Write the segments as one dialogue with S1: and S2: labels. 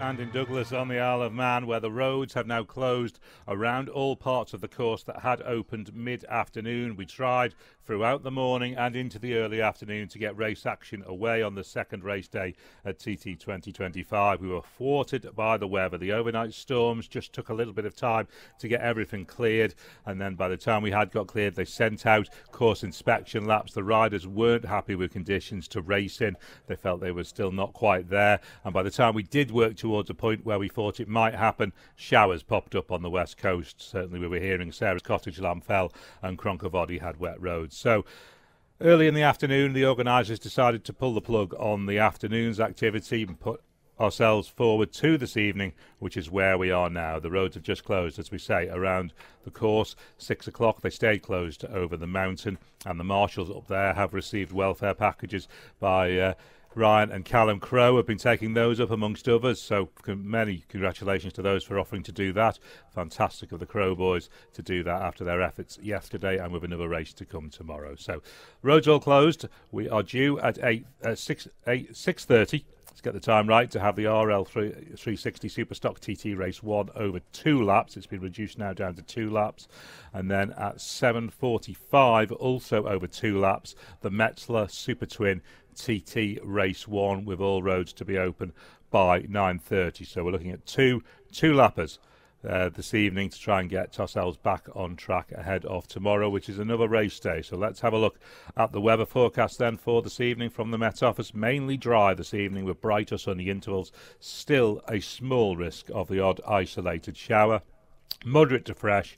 S1: And in Douglas on the Isle of Man, where the roads have now closed around all parts of the course that had opened mid-afternoon. We tried throughout the morning and into the early afternoon to get race action away on the second race day at TT 2025. We were thwarted by the weather. The overnight storms just took a little bit of time to get everything cleared, and then by the time we had got cleared, they sent out course inspection laps. The riders weren't happy with conditions to race in. They felt they were still not quite there, and by the time we did work towards a point where we thought it might happen, showers popped up on the west coast. Certainly we were hearing Sarah's Cottage, Lamfell and Cronkervoddy had wet roads. So early in the afternoon, the organisers decided to pull the plug on the afternoon's activity and put ourselves forward to this evening, which is where we are now. The roads have just closed, as we say, around the course. 6 o'clock they stayed closed over the mountain, and the marshals up there have received welfare packages by Ryan and Callum Crowe have been taking those up amongst others, so many congratulations to those for offering to do that. Fantastic of the Crowe boys to do that after their efforts yesterday, and with another race to come tomorrow. So roads all closed. We are due at 6:30. Let's get the time right to have the RL360 Superstock TT Race 1 over 2 laps. It's been reduced now down to 2 laps. And then at 7:45, also over 2 laps, the Metzler Super Twin TT Race 1 with all roads to be open by 9:30. So we're looking at two lappers this evening to try and get ourselves back on track ahead of tomorrow, which is another race day. So let's have a look at the weather forecast then for this evening from the Met Office. Mainly dry this evening with bright or sunny intervals. Still a small risk of the odd isolated shower. Moderate to fresh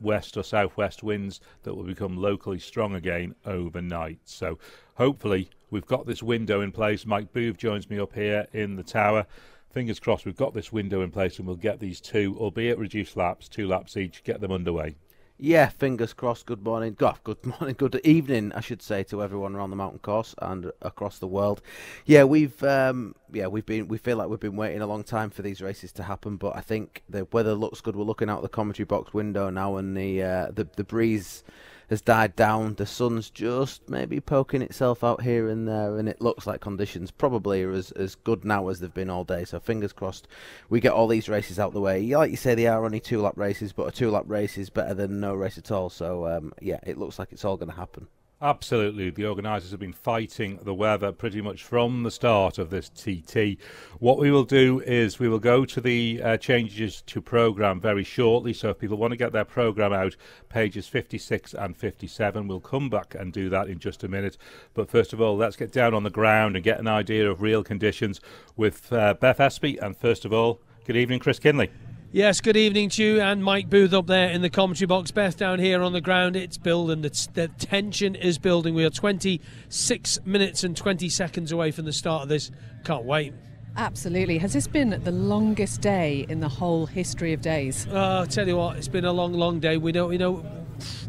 S1: west or southwest winds that will become locally strong again overnight. So hopefully we've got this window in place. Mike Booth joins me up here in the tower. Fingers crossed we've got this window in place and we'll get these two, albeit reduced laps, 2 laps each, get them underway.
S2: Yeah, fingers crossed. Good morning, good evening, I should say, to everyone around the mountain course and across the world. Yeah, we feel like we've been waiting a long time for these races to happen, but I think the weather looks good. We're looking out the commentary box window now, and the breeze has died down. The sun's just maybe poking itself out here and there, and it looks like conditions probably are as good now as they've been all day. So fingers crossed we get all these races out the way. Like you say, they are only 2-lap races, but a 2-lap race is better than no race at all. So yeah, it looks like it's all going to happen.
S1: Absolutely. The organisers have been fighting the weather pretty much from the start of this TT. What we will do is we will go to the changes to programme very shortly. So if people want to get their programme out, pages 56 and 57, we'll come back and do that in just a minute. But first of all, let's get down on the ground and get an idea of real conditions with Beth Espy. And first of all, good evening, Chris Kinley.
S3: Yes, good evening to you and Mike Booth up there in the commentary box. Beth down here on the ground. It's building. The tension is building. We are 26 minutes and 20 seconds away from the start of this. Can't wait.
S4: Absolutely. Has this been the longest day in the whole history of days?
S3: I'll tell you what, it's been a long, long day. We know,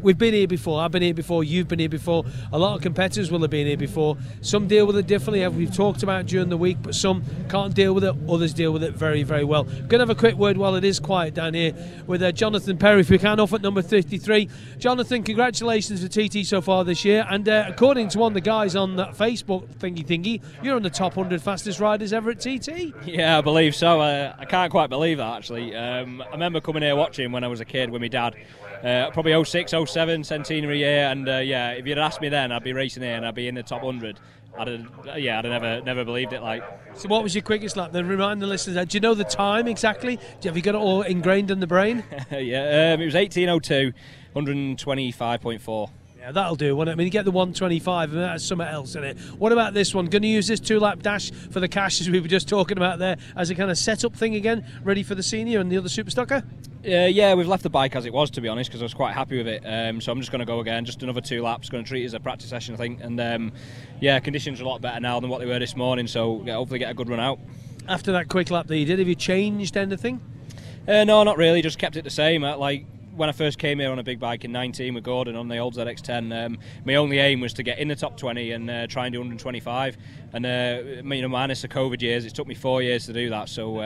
S3: we've been here before. I've been here before. You've been here before. A lot of competitors will have been here before. Some deal with it differently, as we've talked about during the week, but some can't deal with it. Others deal with it very, very well. Going to have a quick word while it is quiet down here with Jonathan Perry, if we can, off at number 53. Jonathan, congratulations for TT so far this year. And according to one of the guys on that Facebook thingy, you're on the top 100 fastest riders ever at TT.
S5: Yeah, I believe so. I can't quite believe that, actually. I remember coming here watching when I was a kid with my dad. Probably 06, 07 centenary year, and yeah, if you'd asked me then, I'd be racing here and I'd be in the top 100. I'd have never believed it. Like,
S3: so what was your quickest lap? Then remind the listeners. Do you know the time exactly? Have you got it all ingrained in the brain?
S5: Yeah, it was 18:02, 125.4.
S3: Yeah, that'll do. I mean, you get the 125, and that's something else in it. What about this one? Going to use this 2-lap dash for the cash, as we were just talking about there, as a kind of set-up thing again, ready for the senior and the other Superstocker?
S5: Yeah, we've left the bike as it was, to be honest, because I was quite happy with it. So I'm just going to go again, just another 2 laps. Going to treat it as a practice session, I think. And yeah, conditions are a lot better now than what they were this morning, so yeah, hopefully get a good run out.
S3: After that quick lap that you did, have you changed anything?
S5: No, not really. Just kept it the same. Like, when I first came here on a big bike in 19 with Gordon on the old ZX10, my only aim was to get in the top 20 and try and do 125. And minus the COVID years, it took me 4 years to do that. So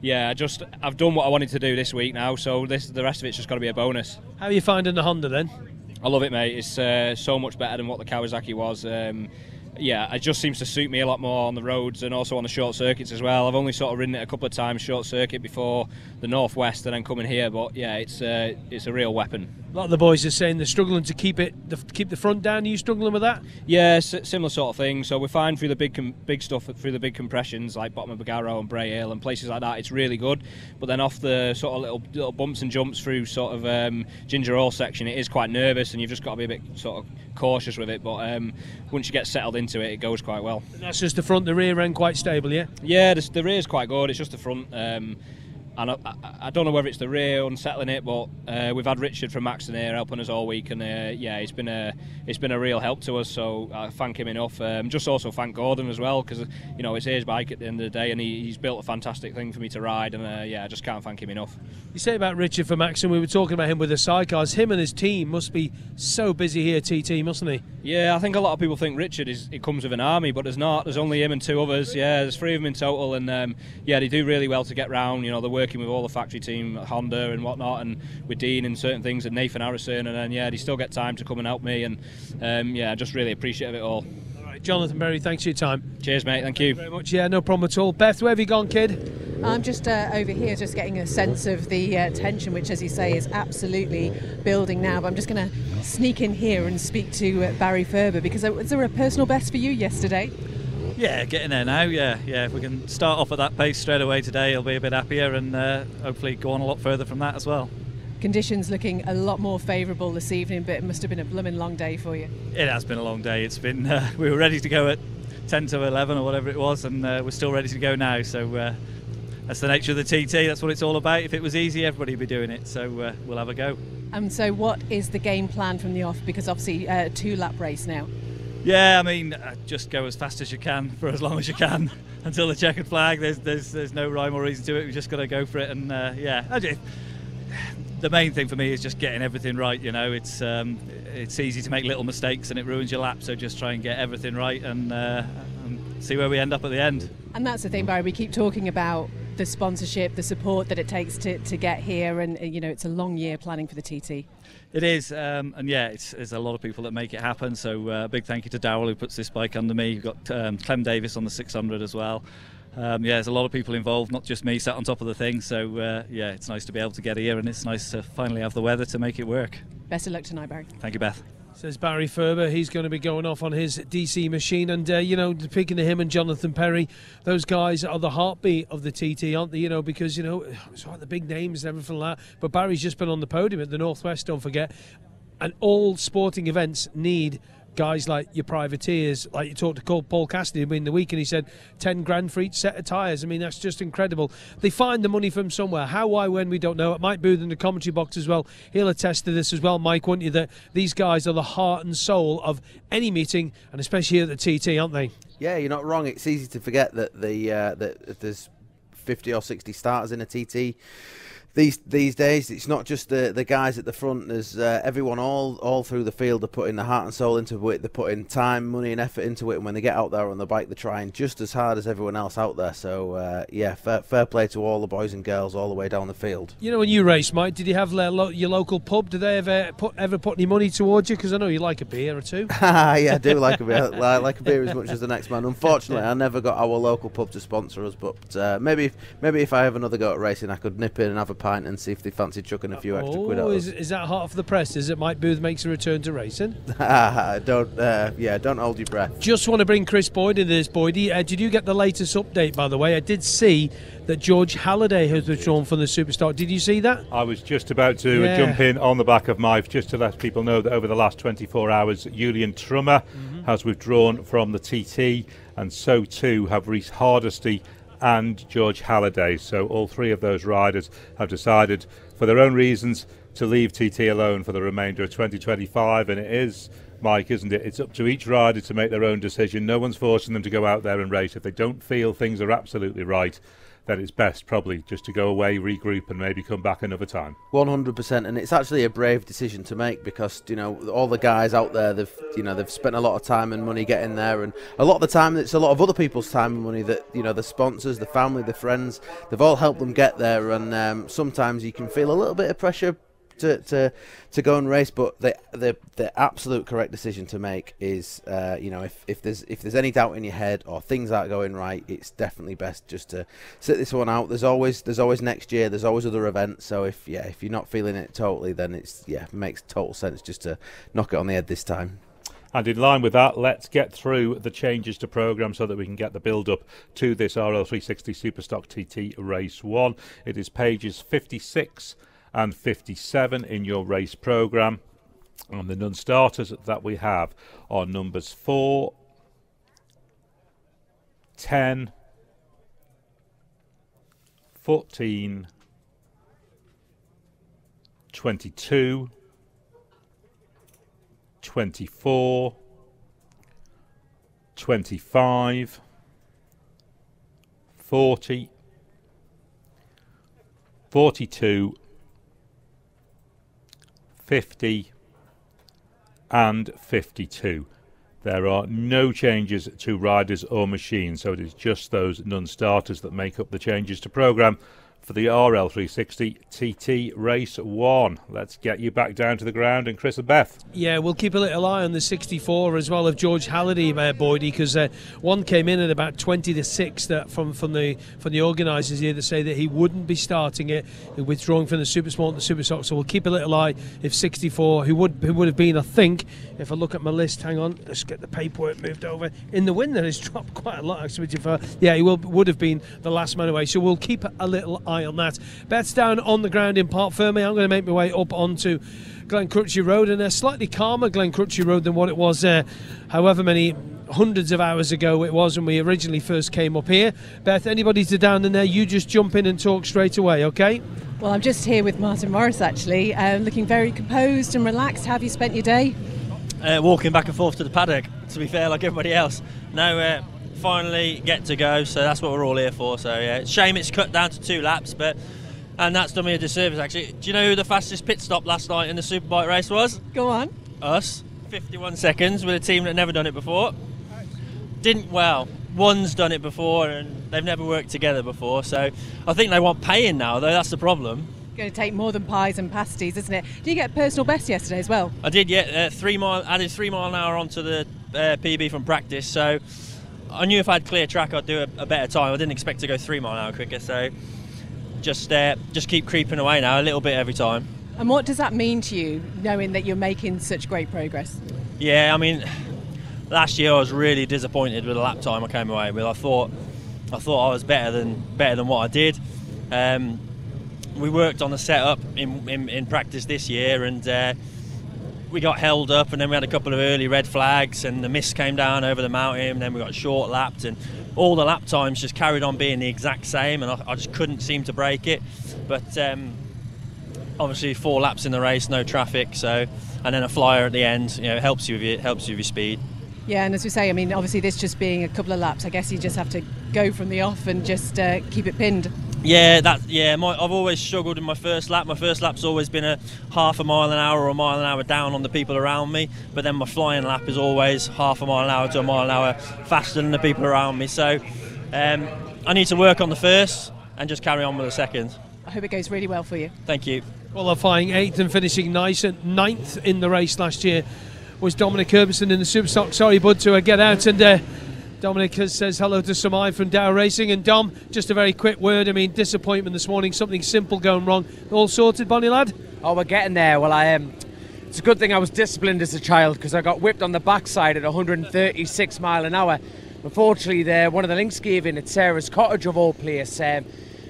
S5: yeah, I've done what I wanted to do this week now. So the rest of it's just got to be a bonus.
S3: How are you finding the Honda then?
S5: I love it, mate. It's so much better than what the Kawasaki was. yeah, it just seems to suit me a lot more on the roads and also on the short circuits as well. I've only sort of ridden it a couple of times short circuit before the Northwest and then coming here, but yeah, it's a real weapon.
S3: A lot of the boys are saying they're struggling to keep the front down. Are you struggling with that?
S5: Yeah, similar sort of thing. So we're fine through the big stuff, through the big compressions like bottom of Bagarrow and Bray Hill and places like that. It's really good, but then off the sort of little bumps and jumps through sort of Ginger Hall section, it is quite nervous, and you've just got to be a bit sort of cautious with it. But once you get settled into it, it goes quite well.
S3: And that's just the front, the rear end quite stable, yeah?
S5: Yeah, the rear's quite good. It's just the front. And I don't know whether it's the rear unsettling it, but we've had Richard from Maxton here helping us all week, and yeah, it's been a real help to us. So I thank him enough. Just also thank Gordon as well, because it's his bike at the end of the day, and he's built a fantastic thing for me to ride, and yeah, I just can't thank him enough.
S3: You say about Richard from Maxton, we were talking about him with the sidecars. Him and his team must be so busy here, TT, mustn't he?
S5: Yeah, I think a lot of people think Richard it comes with an army, but there's not. There's only him and 2 others. Yeah, there's 3 of them in total, and yeah, they do really well to get round. They're working with all the factory team, Honda and whatnot, and with Dean and certain things, and Nathan Harrison, and then yeah, they still get time to come and help me, and yeah, I just really appreciate it all.
S3: All right, Jonathan Berry, thanks for your time.
S5: Cheers, mate. Thank you
S3: very much. Yeah, no problem at all. Beth, where have you gone, kid?
S4: I'm just over here, just getting a sense of the tension, which, as you say, is absolutely building now. But I'm just going to sneak in here and speak to Barry Ferber, because was there a personal best for you yesterday?
S6: Yeah, getting there now, yeah. If we can start off at that pace straight away today, I'll be a bit happier, and hopefully go on a lot further from that as well.
S4: Conditions looking a lot more favourable this evening, but it must have been a blooming long day for you.
S6: It has been a long day. It's been, we were ready to go at 10 to 11 or whatever it was, and we're still ready to go now, so that's the nature of the TT, that's what it's all about. If it was easy, everybody would be doing it, so we'll have a go.
S4: So what is the game plan from the off, because obviously 2-lap race now?
S6: Yeah, I mean, just go as fast as you can for as long as you can until the checkered flag. There's no rhyme or reason to it. We've just got to go for it, and yeah. The main thing for me is just getting everything right. It's easy to make little mistakes and it ruins your lap. So just try and get everything right and see where we end up at the end.
S4: And that's the thing, Barry. We keep talking about the sponsorship, the support that it takes to get here, and it's a long year planning for the TT.
S6: It is, and yeah, there's a lot of people that make it happen. So big thank you to Darryl, who puts this bike under me. You've got Clem Davis on the 600 as well. Yeah, there's a lot of people involved, not just me sat on top of the thing. So yeah, it's nice to be able to get here, and it's nice to finally have the weather to make it work.
S4: Best of luck tonight, Barry.
S6: Thank you, Beth.
S3: Says Barry Ferber. He's going to be going off on his DC machine, and speaking to him and Jonathan Perry, those guys are the heartbeat of the TT, aren't they? Because it's like the big names and everything like that. But Barry's just been on the podium at the Northwest, don't forget. And all sporting events need guys like your privateers. Like you talked to Paul Cassidy in the week, and he said 10 grand for each set of tyres. I mean, that's just incredible. They find the money from somewhere. How, why, when, we don't know. Mike Booth in the commentary box as well, he'll attest to this as well, Mike, won't you, that these guys are the heart and soul of any meeting, and especially here at the TT, aren't they?
S2: Yeah, you're not wrong. It's easy to forget that that there's 50 or 60 starters in a TT. These days, it's not just the guys at the front. There's everyone all through the field are putting their heart and soul into it. They're putting time, money and effort into it, and when they get out there on the bike, they're trying just as hard as everyone else out there. So yeah, fair play to all the boys and girls all the way down the field. When
S3: you race, Mike, did you have your local pub? Did they ever put any money towards you? Because I know you like a beer or two.
S2: Yeah, I do like a beer. I like a beer as much as the next man. Unfortunately, I never got our local pub to sponsor us, but maybe if I have another go at racing, I could nip in and have a pint and see if they fancy chucking a few extra quid at us.
S3: Is that hot off the press? Is it Mike Booth makes a return to racing?
S2: Don't hold your breath.
S3: Just want to bring Chris Boyd into this. Boydie, did you get the latest update, by the way? I did see that George Halliday has withdrawn from the Superstock. Did you see that?
S1: I was just about to jump in on the back of Mike just to let people know that over the last 24 hours, Julian Trummer has withdrawn from the TT, and so too have Rhys Hardesty and George Halliday. So all 3 of those riders have decided, for their own reasons, to leave TT alone for the remainder of 2025. And it is, Mike, isn't it? It's up to each rider to make their own decision. No one's forcing them to go out there and race. If they don't feel things are absolutely right, then it's best probably just to go away, regroup, and maybe come back another time.
S2: 100%, and it's actually a brave decision to make, because all the guys out there, they've spent a lot of time and money getting there, and a lot of the time it's a lot of other people's time and money that the sponsors, the family, the friends, they've all helped them get there, and sometimes you can feel a little bit of pressure to go and race, but the absolute correct decision to make is, if there's any doubt in your head or things aren't going right, it's definitely best just to sit this one out. There's always next year. There's always other events. So if you're not feeling it totally, then it makes total sense just to knock it on the head this time.
S1: And in line with that, let's get through the changes to programme so that we can get the build-up to this RL360 Superstock TT Race 1. It is pages 56 and 57 in your race programme. And the non-starters that we have are numbers 4, 10, 14, 22, 24, 25, 40, 42, 50 and 52. There are no changes to riders or machines, so it is just those non-starters that make up the changes to programme for the RL360 TT Race 1. Let's get you back down to the ground, and Chris and Beth.
S3: Yeah, we'll keep a little eye on the 64 as well of George Halliday, Boydie, because one came in at about 20 to 6 that from the organisers here to say that he wouldn't be starting it, withdrawing from the Supersport and the Superstock. So we'll keep a little eye if 64, who would have been, I think, if I look at my list, hang on, let's get the paperwork moved over. In the win, there has dropped quite a lot, actually. Yeah, he would have been the last man away. So we'll keep a little eye on that. Beth's down on the ground in Park Ferme. I'm going to make my way up onto Glen Crutchy Road, and a slightly calmer Glen Crutchy Road than what it was however many hundreds of hours ago it was when we originally first came up here. Beth, anybody to down in there, you just jump in and talk straight away, okay?
S4: Well, I'm just here with Martin Morris, actually, looking very composed and relaxed. How have you spent your day?
S7: Walking back and forth to the paddock, to be fair, like everybody else. No, finally get to go, so that's what we're all here for. So yeah, it's a shame it's cut down to 2 laps, and that's done me a disservice, actually. Do you know who the fastest pit stop last night in the Superbike race was?
S4: Go on.
S7: Us. 51 seconds with a team that never done it before. One's done it before, and they've never worked together before, so I think they want paying now, though. That's the problem.
S4: Going to take more than pies and pasties, isn't it? Did you get personal best yesterday as well?
S7: I did, yeah. 3 mile, added 3 mile an hour onto the PB from practice, so I knew if I had clear track I'd do a better time. I didn't expect to go 3 mile an hour quicker, so just keep creeping away now, a little bit every time.
S4: And what does that mean to you, knowing that you're making such great progress?
S7: Yeah, I mean, last year I was really disappointed with the lap time I came away with. I thought I was better than what I did. We worked on the setup in practice this year, and we got held up, and then we had a couple of early red flags, and the mist came down over the mountain, and then we got short lapped, and all the lap times just carried on being the exact same, and I just couldn't seem to break it. But obviously 4 laps in the race, no traffic, so, and then a flyer at the end, it helps you with your speed.
S4: Yeah, and as we say, I mean, obviously this just being a couple of laps, I guess you just have to go from the off and just keep it pinned.
S7: Yeah, I've always struggled in my first lap. My first lap's always been a half a mile an hour or a mile an hour down on the people around me, but then my flying lap is always half a mile an hour to a mile an hour faster than the people around me. So I need to work on the first and just carry on with the second.
S4: I hope it goes really well for you.
S7: Thank you.
S3: Qualifying 8th and finishing nice at 9th in the race last year was Dominic Herbison in the Superstock. Sorry, bud, to get out, and Dominic says hello to Samai from Dow Racing. And Dom, just a very quick word. I mean, disappointment this morning, something simple going wrong. All sorted, Bonnie lad?
S8: Oh, we're getting there. Well, it's a good thing I was disciplined as a child, because I got whipped on the backside at 136 mile an hour. Unfortunately, one of the links gave in at Sarah's Cottage, of all places.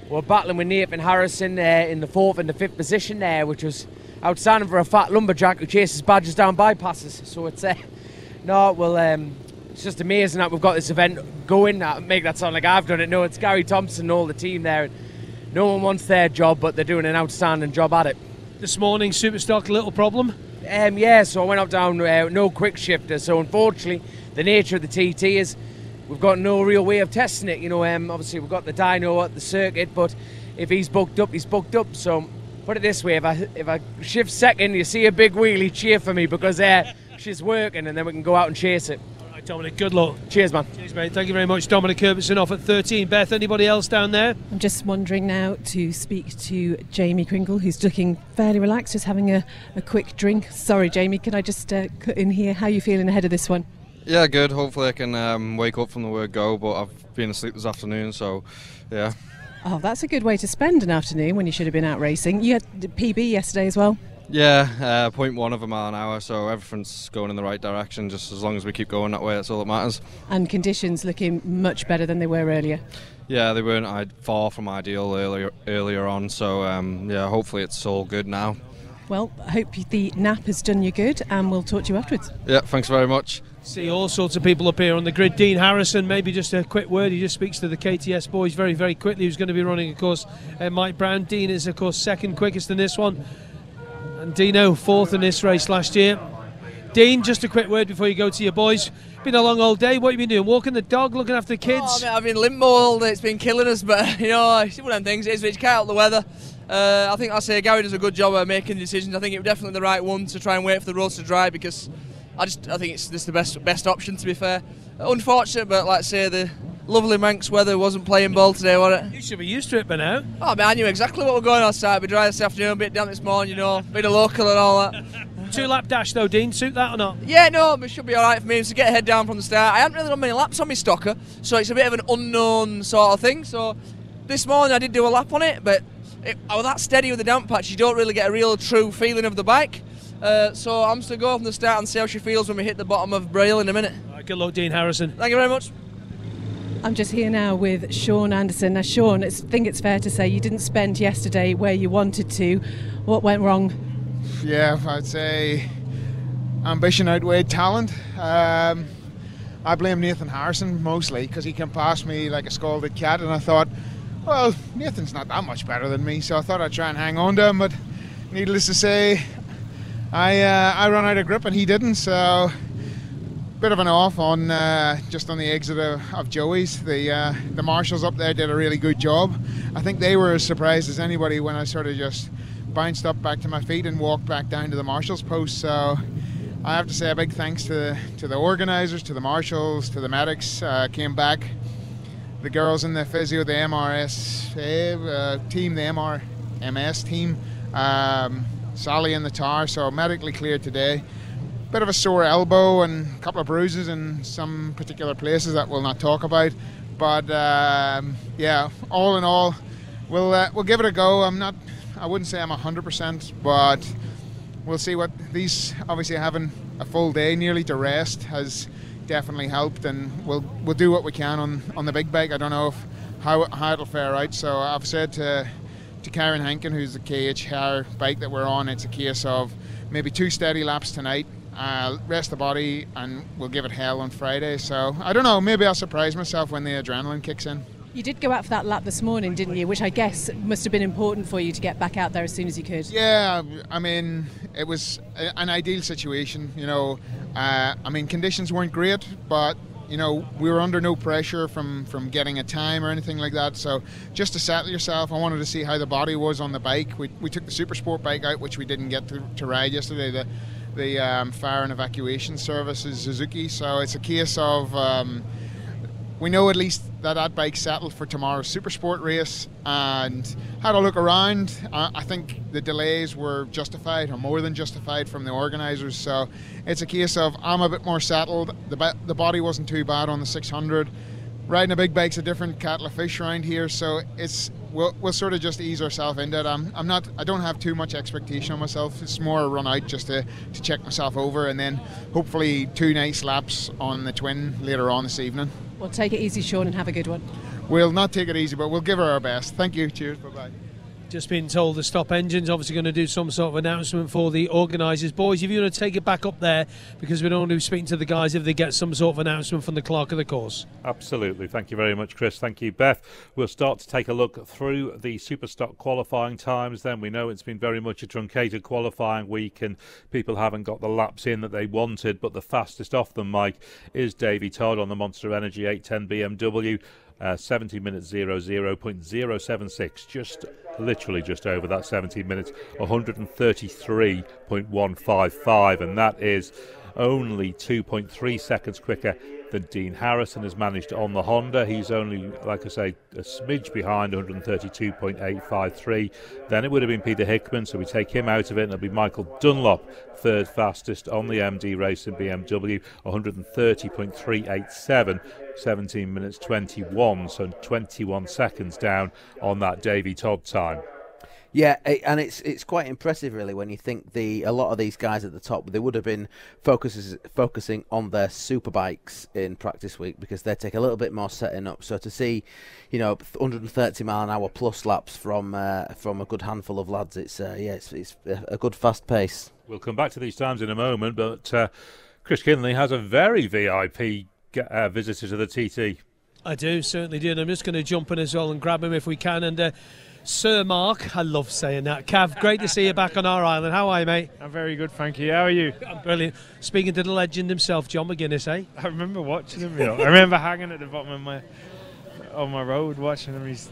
S8: We're battling with Nathan Harrison in the 4th and the 5th position there, which was outstanding for a fat lumberjack who chases badgers down bypasses. So it's it's just amazing that we've got this event going. Make that sound like I've done it. No, it's Gary Thompson and all the team there. No one wants their job, but they're doing an outstanding job at it.
S3: This morning, Superstock, little problem?
S8: Yeah, so I went up down no quick shifter. So unfortunately, the nature of the TT is we've got no real way of testing it. Obviously we've got the dyno at the circuit, but if he's booked up, he's booked up. So put it this way, if I shift second, you see a big wheelie, cheer for me, because she's working, and then we can go out and chase it.
S3: Dominic, good luck.
S8: Cheers, man.
S3: Cheers, mate. Thank you very much. Dominic Herbertson off at 13. Beth, anybody else down there?
S4: I'm just wandering now to speak to Jamie Kringle, who's looking fairly relaxed, just having a quick drink. Sorry, Jamie, can I just cut in here? How are you feeling ahead of this one?
S9: Yeah, good. Hopefully I can wake up from the word go, but I've been asleep this afternoon, so yeah.
S4: Oh, that's a good way to spend an afternoon when you should have been out racing. You had the PB yesterday as well.
S9: Yeah, 0.1 of a mile an hour, so everything's going in the right direction. Just as long as we keep going that way, that's all that matters.
S4: And conditions looking much better than they were earlier.
S9: Yeah, they weren't far from ideal earlier on, so yeah, hopefully it's all good now.
S4: Well, I hope the nap has done you good, and we'll talk to you afterwards.
S9: Yeah, thanks very much.
S3: See all sorts of people up here on the grid. Dean Harrison, maybe just a quick word. He just speaks to the KTS boys very, very quickly. Who's going to be running, of course, Mike Brown. Dean is, of course, second quickest in this one. And Dino, fourth in this race last year. Dean, just a quick word before you go to your boys. Been a long old day. What have you been doing? Walking the dog, looking after the kids?
S10: Oh, mate, I've been limbo all day. It's been killing us, but you know, it's one of them things. It's can't help the weather. I think I say Gary does a good job of making decisions. I think it was definitely the right one to try and wait for the roads to dry, because I think it's just the best option, to be fair. Unfortunate, but like I say, the lovely Manx weather wasn't playing ball today, was it?
S3: You should be used to it by now.
S10: Oh man, I knew exactly what we're going outside. Be dry this afternoon, a bit damp this morning, you know, bit of local and all that.
S3: 2-lap dash though, Dean, suit that or not?
S10: Yeah, no, it should be alright for me. So get a head down from the start. I haven't really done many laps on my stocker, so it's a bit of an unknown sort of thing. So this morning I did do a lap on it, but I was that steady with the damp patch, you don't really get a real true feeling of the bike. So I'm just going to go from the start and see how she feels when we hit the bottom of Braille in a minute.
S3: Right, good luck, Dean Harrison.
S10: Thank you very much.
S4: I'm just here now with Sean Anderson. Now, Sean, I think it's fair to say you didn't spend yesterday where you wanted to. What went wrong?
S11: Yeah, I'd say ambition outweighed talent. I blame Nathan Harrison mostly because he can pass me like a scalded cat, and I thought, well, Nathan's not that much better than me, so I thought I'd try and hang on to him, but needless to say, I ran out of grip and he didn't, so bit of an off on just on the exit of Joey's. The marshals up there did a really good job. I think they were as surprised as anybody when I sort of just bounced up back to my feet and walked back down to the marshals post. So I have to say a big thanks to the organisers, to the marshals, to the medics. Came back, the girls in the physio, the MRS team, the MRMS team, Sally in the tower, so medically cleared today. Bit of a sore elbow and a couple of bruises in some particular places that we'll not talk about, but yeah, all in all, we'll give it a go. I wouldn't say I'm 100%, but we'll see. What these obviously having a full day nearly to rest has definitely helped, and we'll do what we can on the big bike. I don't know how it'll fare out, so I've said to Karen Hankin, who's the KHR bike that we're on, it's a case of maybe 2 steady laps tonight, rest the body, and we'll give it hell on Friday. So I don't know, maybe I'll surprise myself when the adrenaline kicks in.
S4: You did go out for that lap this morning, didn't you? Which I guess must have been important for you to get back out there as soon as you could.
S11: Yeah, I mean, it was an ideal situation, you know. I mean, conditions weren't great, but you know, we were under no pressure from getting a time or anything like that. So just to settle yourself, I wanted to see how the body was on the bike. We took the Supersport bike out, which we didn't get to ride yesterday. The fire and evacuation service is Suzuki. So it's a case of we know at least that bike's settled for tomorrow's Supersport race, and had a look around. I think the delays were justified, or more than justified, from the organisers. So it's a case of I'm a bit more settled. The body wasn't too bad on the 600. Riding a big bike's a different kettle of fish around here, so we'll sort of just ease ourselves into it. I don't have too much expectation on myself. It's more a run out just to check myself over, and then hopefully 2 nice laps on the twin later on this evening.
S4: Well, take it easy, Sean, and have a good one.
S11: We'll not take it easy, but we'll give her our best. Thank you. Cheers. Bye-bye.
S3: Just been told the Stop Engine's obviously going to do some sort of announcement for the organisers. Boys, if you want to take it back up there, because we don't want to be speaking to the guys if they get some sort of announcement from the clerk of the course.
S1: Absolutely. Thank you very much, Chris. Thank you, Beth. We'll start to take a look through the Superstock qualifying times then. We know it's been very much a truncated qualifying week and people haven't got the laps in that they wanted, but the fastest off them, Mike, is Davey Todd on the Monster Energy 810 BMW. 70 minutes 0.076, literally just over that 17 minutes, 133.155, and that is only 2.3 seconds quicker than Dean Harrison has managed on the Honda. He's only, like I say, a smidge behind, 132.853. Then it would have been Peter Hickman, so we take him out of it, and it'll be Michael Dunlop, third fastest on the MD Racing BMW, 130.387, 17 minutes 21, so 21 seconds down on that Davy Todd time.
S2: Yeah, and it's quite impressive, really, when you think a lot of these guys at the top, they would have been focusing on their superbikes in practice week because they take a little bit more setting up. So to see, 130 mile an hour plus laps from a good handful of lads, it's a good fast pace.
S1: We'll come back to these times in a moment, but Chris Kinley has a very VIP visitor to the TT.
S3: I do, certainly do, and I'm just going to jump in as well and grab him if we can. And Sir Mark, I love saying that. Cav, great to see you back on our island. How are you, mate?
S12: I'm very good, thank you. How are you?
S3: I'm brilliant. Speaking to the legend himself, John McGuinness, eh?
S12: I remember watching him. I remember hanging at the bottom of my road watching him. He's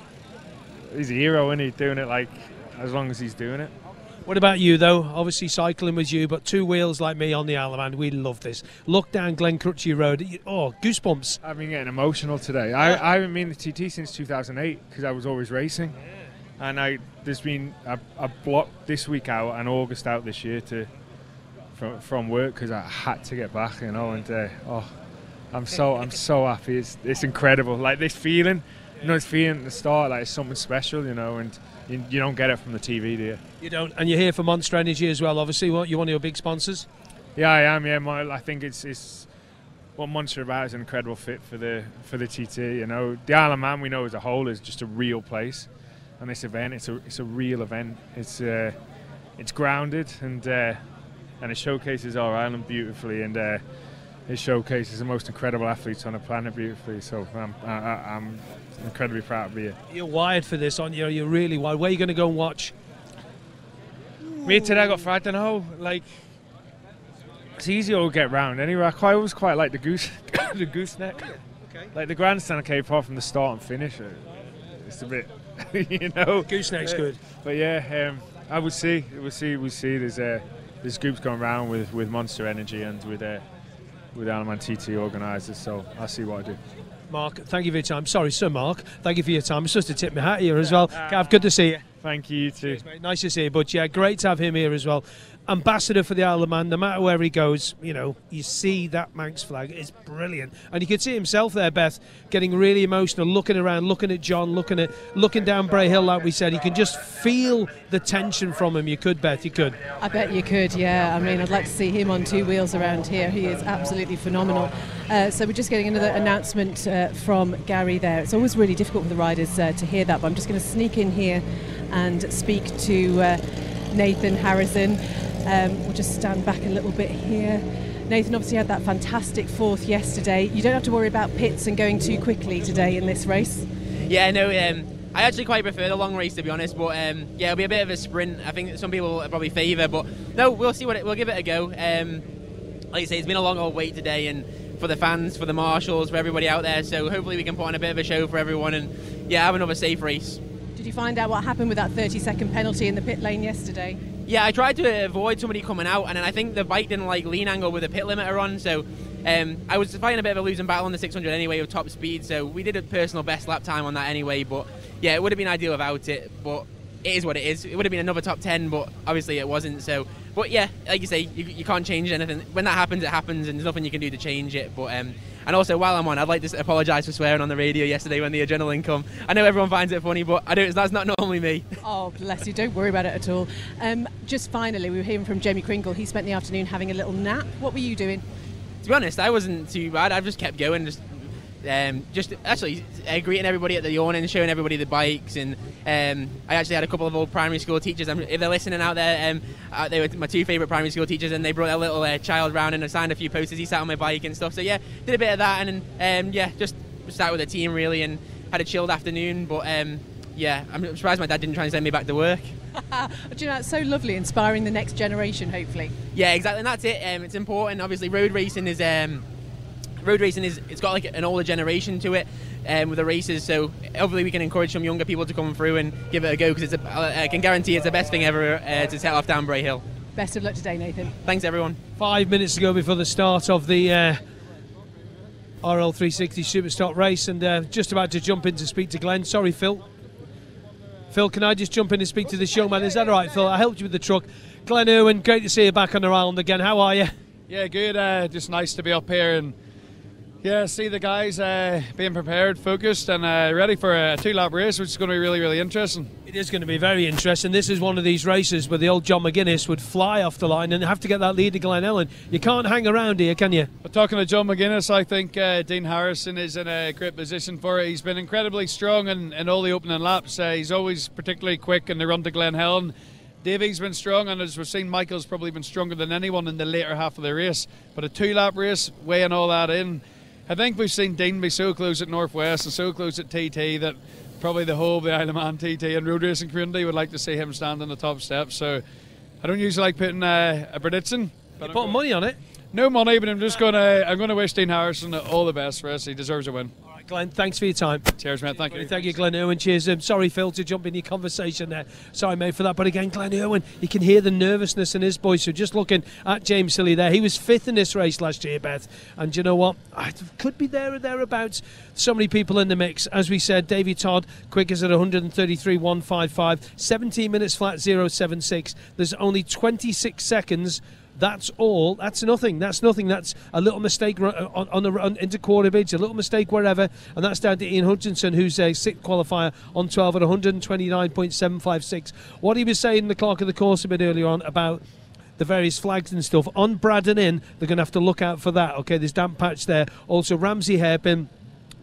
S12: a hero, isn't he? Doing it like as long as he's doing it.
S3: What about you, though? Obviously cycling was you, but two wheels like me on the Isle of Man, we love this. Look down Glen Crutchy Road. Oh, goosebumps.
S12: I've been getting emotional today. I haven't been in the TT since 2008 because I was always racing. And there's been a block this week out and August out this year from work because I had to get back, and I'm so happy. It's incredible. Like this feeling, this feeling at the start, like it's something special, and you don't get it from the TV, do you?
S3: You don't, and you're here for Monster Energy as well. Obviously, you're one of your big sponsors.
S12: Yeah, I am. Yeah, I think it's what Monster about is an incredible fit for the TT. The Isle of Man we know as a whole is just a real place. And this event, it's a real event. It's grounded and it showcases our island beautifully, and it showcases the most incredible athletes on the planet beautifully. So I'm incredibly proud to be here.
S3: You're wired for this, aren't you? You're really wired. Where are you going to go and watch?
S12: Me today, I don't know. Like it's easy to get round anyway. I always quite like the gooseneck. Okay. Like the grandstand, apart from the start and finish, it's a bit.
S3: Gooseneck's good,
S12: but yeah, I would see. There's groups going around with Monster Energy and with Isle of Man TT organisers, so I'll see what I do.
S3: Mark, thank you for your time. Sorry, Sir Mark, thank you for your time. I'm supposed to tip my hat here as well. Gav, good to see you.
S12: Thank you, you too.
S3: Cheers, mate. Nice to see you, but yeah, great to have him here as well. Ambassador for the Isle of Man, no matter where he goes, you see that Manx flag. It's brilliant. And you can see himself there, Beth, getting really emotional, looking around, looking at John, looking down Bray Hill, like we said. You can just feel the tension from him. You could, Beth, you could.
S4: I bet you could, yeah. I mean, I'd like to see him on two wheels around here. He is absolutely phenomenal. So we're just getting another announcement from Gary there. It's always really difficult for the riders to hear that, but I'm just going to sneak in here and speak to Nathan Harrison. We'll just stand back a little bit here. Nathan obviously had that fantastic fourth yesterday. You don't have to worry about pits and going too quickly today in this race.
S13: Yeah, no, I actually quite prefer the long race, to be honest, but yeah, it'll be a bit of a sprint. I think some people will probably favour, but no, we'll see we'll give it a go. Like you say, it's been a long old wait today, and for the fans, for the marshals, for everybody out there, so hopefully we can put on a bit of a show for everyone and yeah, have another safe race.
S4: Did you find out what happened with that 30-second penalty in the pit lane yesterday?
S13: Yeah, I tried to avoid somebody coming out, and then I think the bike didn't like lean angle with the pit limiter on, so I was fighting a bit of a losing battle on the 600 anyway with top speed, so we did a personal best lap time on that anyway, but yeah, it would have been ideal without it, but it is what it is. It would have been another top 10, but obviously it wasn't, so, but yeah, like you say, you can't change anything. When that happens, it happens, and there's nothing you can do to change it, but and also, while I'm on, I'd like to apologise for swearing on the radio yesterday when the adrenaline come. I know everyone finds it funny, but that's not normally me.
S4: Oh, bless you. Don't worry about it at all. Just finally, we were hearing from Jamie Kringle. He spent the afternoon having a little nap. What were you doing?
S13: To be honest, I wasn't too bad. I just kept going, just actually greeting everybody at the awning, showing everybody the bikes, and I actually had a couple of old primary school teachers. If they're listening out there, they were my two favourite primary school teachers, and they brought a little child round and I signed a few posters. He sat on my bike and stuff. So yeah, did a bit of that, and yeah, just sat with the team really, and had a chilled afternoon. But yeah, I'm surprised my dad didn't try and send me back to work.
S4: Do you know, it's so lovely, inspiring the next generation, hopefully.
S13: Yeah, exactly, and that's it. It's important. Obviously, road racing is it's got like an older generation to it with the races, so hopefully we can encourage some younger people to come through and give it a go, because I can guarantee it's the best thing ever to set off down Bray Hill.
S4: Best of luck today, Nathan.
S13: Thanks, everyone.
S3: 5 minutes to go before the start of the RL360 Superstock race, and just about to jump in to speak to Glenn. Sorry, Phil. Phil, can I just jump in and speak to this young man? Is that all right, Phil? I helped you with the truck. Glenn Irwin, great to see you back on the island again. How are you?
S14: Yeah, good. Just nice to be up here and see the guys being prepared, focused, and ready for a 2-lap race, which is going to be really, really interesting.
S3: It is going to be very interesting. This is one of these races where the old John McGuinness would fly off the line and have to get that lead to Glen Ellen. You can't hang around here, can you?
S14: But talking to John McGuinness, I think Dean Harrison is in a great position for it. He's been incredibly strong in all the opening laps. He's always particularly quick in the run to Glen Helen. Davy's been strong, and as we've seen, Michael's probably been stronger than anyone in the later half of the race. But a 2-lap race, weighing all that in, I think we've seen Dean be so close at Northwest and so close at TT that probably the whole of the Isle of Man TT and road racing community would like to see him stand on the top step. So I don't usually like putting a prediction.
S3: But putting money on it?
S14: No money, but I'm going to wish Dean Harrison all the best for us. He deserves a win.
S3: All right, Glenn, thanks for your time.
S14: Cheers, mate. Thank you.
S3: Thank you, Glenn Irwin. Cheers. Sorry, Phil, to jump in your conversation there. Sorry, mate, for that. But again, Glenn Irwin, you can hear the nervousness in his voice. So just looking at James Hilly there, he was 5th in this race last year, Beth. And you know what? I could be there or thereabouts. So many people in the mix. As we said, Davy Todd, quickest at 133.155, 17 minutes flat, 0.76. There's only 26 seconds. That's all. That's nothing. That's nothing. That's a little mistake on the run into Quarterbridge, a little mistake wherever, and that's down to Ian Hutchinson, who's a 6th qualifier on 12 at 129.756. What he was saying in the clock of the course a bit earlier on about the various flags and stuff on Braddon Inn, they're going to have to look out for that. Okay, there's damp patch there. Also, Ramsey Hairpin.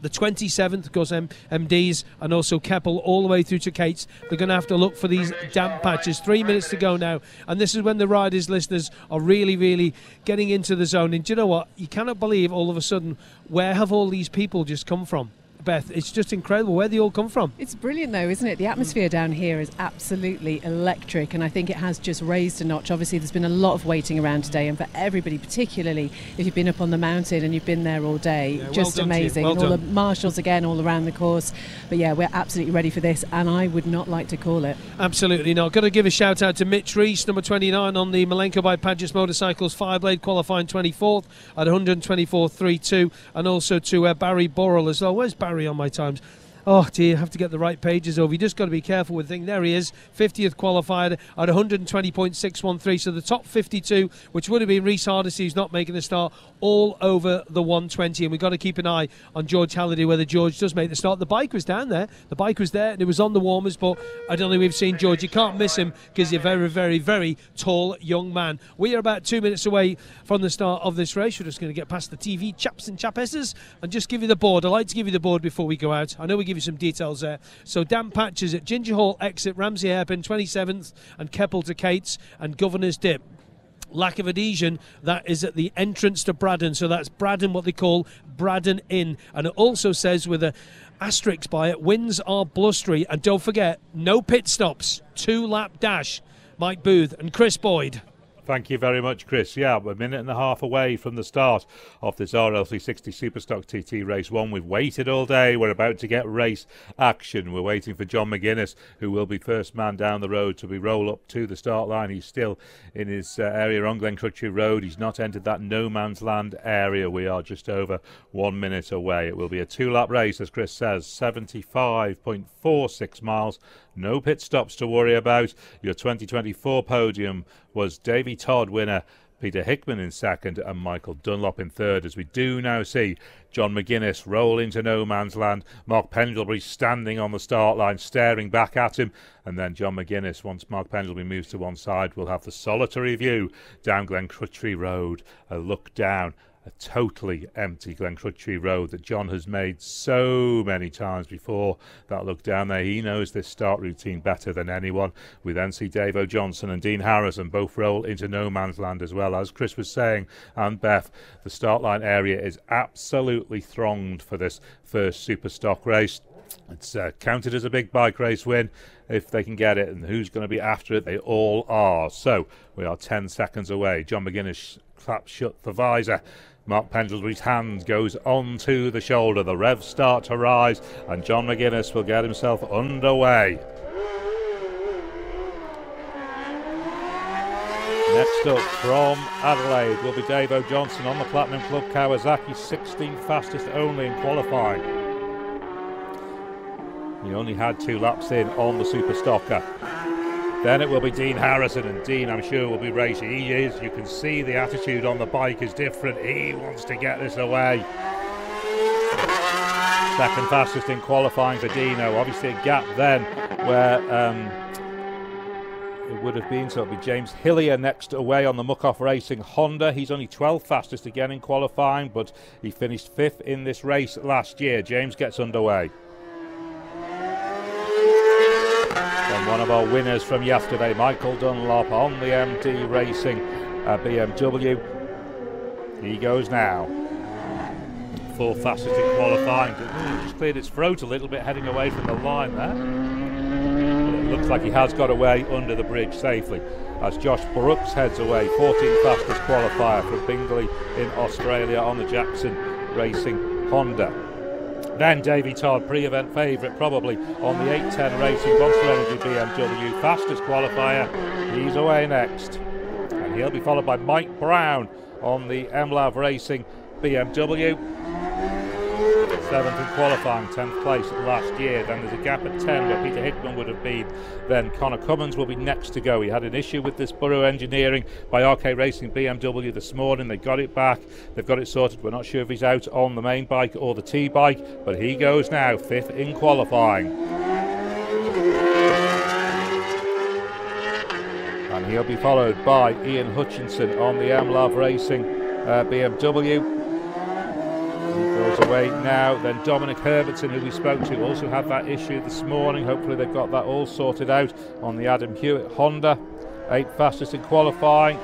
S3: The 27th, of course, MDs, and also Keppel all the way through to Kates. They're going to have to look for these damp patches. 3 minutes to go now. And this is when the riders, listeners, are really, really getting into the zone. And do you know what? You cannot believe all of a sudden, where have all these people just come from? Beth, it's just incredible where they all come from.
S4: It's brilliant though, isn't it? The atmosphere down here is absolutely electric, and I think it has just raised a notch. Obviously there's been a lot of waiting around today, and for everybody, particularly if you've been up on the mountain and you've been there all day, just amazing.
S3: Well
S4: and all the marshals again all around the course. But yeah, we're absolutely ready for this, and I would not like to call it.
S3: Absolutely not. Got to give a shout out to Mitch Reese, number 29 on the Malenko by Padgett Motorcycles Fireblade, qualifying 24th at 124.32, and also to Barry Borrell as well. Where's Barry on my times? Oh dear, have to get the right pages over. You just got to be careful with things. There he is, 50th qualified at 120.613. So the top 52, which would have been Reece Hardesty, who's not making the start, all over the 120. And we've got to keep an eye on George Halliday, whether George does make the start. The bike was down there. The bike was there, and it was on the warmers, but I don't think we've seen George. You can't miss him because he's a very, very, very tall young man. We are about 2 minutes away from the start of this race. We're just going to get past the TV chaps and chapesses and just give you the board. I like to give you the board before we go out. I know we give you some details there. So damp patches at Ginger Hall exit, Ramsey Hairpin 27th, and Keppel to Kates, and Governor's Dip. Lack of adhesion, that is at the entrance to Braddon. So that's Braddon, what they call Braddon Inn. And it also says with a asterisk by it, winds are blustery. And don't forget, no pit stops, 2-lap dash. Mike Booth and Chris Boyd.
S1: Thank you very much, Chris. Yeah, we're a minute and a half away from the start of this RL360 Superstock TT Race 1. We've waited all day. We're about to get race action. We're waiting for John McGuinness, who will be first man down the road to roll up to the start line. He's still in his area on Glen Crutchley Road. He's not entered that no man's land area. We are just over 1 minute away. It will be a 2-lap race, as Chris says, 75.46 miles. No pit stops to worry about. Your 2024 podium was Davy Todd winner, Peter Hickman in second, and Michael Dunlop in third, as we do now see John McGuinness roll into no man's land. Mark Pendlebury standing on the start line, staring back at him, and then John McGuinness, once Mark Pendlebury moves to one side, will have the solitary view down Glen Crutchley Road, a look down a totally empty Glen Crutchley Road that John has made so many times before. That look down there, he knows this start routine better than anyone. We then see Dave O'Johnson and Dean Harrison both roll into no man's land as well. As Chris was saying, and Beth, the start line area is absolutely thronged for this first Superstock race. It's counted as a big bike race win if they can get it, and who's going to be after it? They all are. So we are 10 seconds away. John McGuinness claps shut the visor. Mark Pendlebury's hand goes onto the shoulder. The revs start to rise, and John McGuinness will get himself underway. Next up from Adelaide will be Dave O'Johnson on the Platinum Club Kawasaki, 16th fastest only in qualifying. He only had 2 laps in on the Superstocker. Then it will be Dean Harrison, and Dean, I'm sure, will be racing. He is. You can see the attitude on the bike is different. He wants to get this away. Second fastest in qualifying for Dino. Obviously a gap then where it would have been, so it'll be James Hillier next away on the Muck-Off Racing Honda. He's only 12th fastest again in qualifying, but he finished 5th in this race last year. James gets underway. And one of our winners from yesterday, Michael Dunlop on the MD Racing BMW. He goes now. 4th fastest in qualifying. Just cleared its throat a little bit heading away from the line there. But it looks like he has got away under the bridge safely as Josh Brooks heads away. 14th fastest qualifier from Bingley in Australia on the Jackson Racing Honda. Then Davey Todd, pre-event favourite probably on the 810 Racing Monster Energy BMW, fastest qualifier. He's away next. And he'll be followed by Mike Brown on the MLAV Racing BMW. 7th in qualifying, 10th place last year. Then there's a gap at 10 where Peter Hickman would have been. Then Connor Cummins will be next to go. He had an issue with this Burrow Engineering by RK Racing BMW this morning. They got it back. They've got it sorted. We're not sure if he's out on the main bike or the T-bike, but he goes now, 5th in qualifying. And he'll be followed by Ian Hutchinson on the MLAV Racing BMW. Goes away now. Then Dominic Herbertson, who we spoke to, also had that issue this morning. Hopefully they've got that all sorted out on the Adam Hewitt Honda. 8th fastest in qualifying.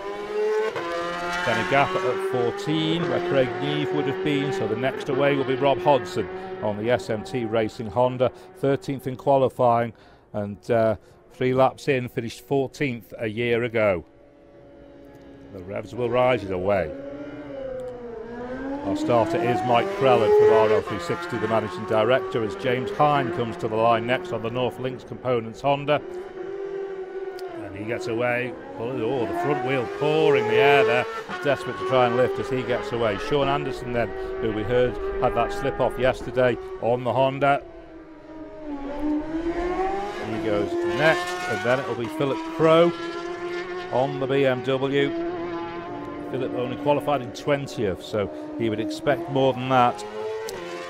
S1: Then a gap at 14 where Craig Neve would have been, so the next away will be Rob Hodson on the SMT Racing Honda. 13th in qualifying, and 3 laps in, finished 14th a year ago. The revs will rise. He's away. Our starter is Mike Crellin from RL360, the managing director, as James Hine comes to the line next on the North Links Components Honda. And he gets away. Oh, the front wheel pouring the air there, desperate to try and lift as he gets away. Sean Anderson then, who we heard had that slip off yesterday on the Honda. He goes next, and then it'll be Philip Crow on the BMW. Philip only qualified in 20th, so he would expect more than that.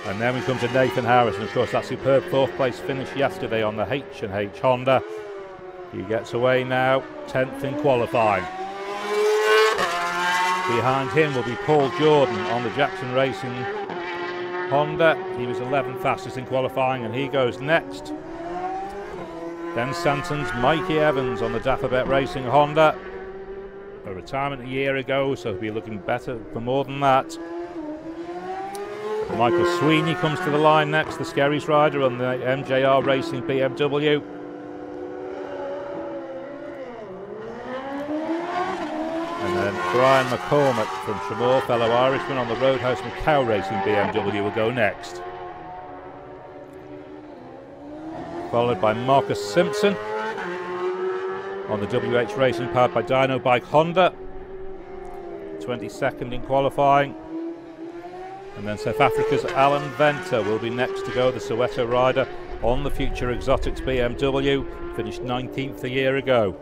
S1: And then we come to Nathan Harris, and of course that superb 4th place finish yesterday on the H&H Honda. He gets away now, 10th in qualifying. Behind him will be Paul Jordan on the Jackson Racing Honda. He was 11th fastest in qualifying, and he goes next. Then Santon's Mikey Evans on the Dapperbet Racing Honda. A retirement a year ago, so he'll be looking better for more than that. Michael Sweeney comes to the line next, the Skerries rider on the MJR Racing BMW. And then Brian McCormack from Tramore, fellow Irishman on the Roadhouse Macau Racing BMW, will go next. Followed by Marcus Simpson on the WH Racing powered by Dyno Bike Honda, 22nd in qualifying. And then South Africa's Alan Venter will be next to go, the Soweto rider on the Future Exotics BMW, finished 19th a year ago.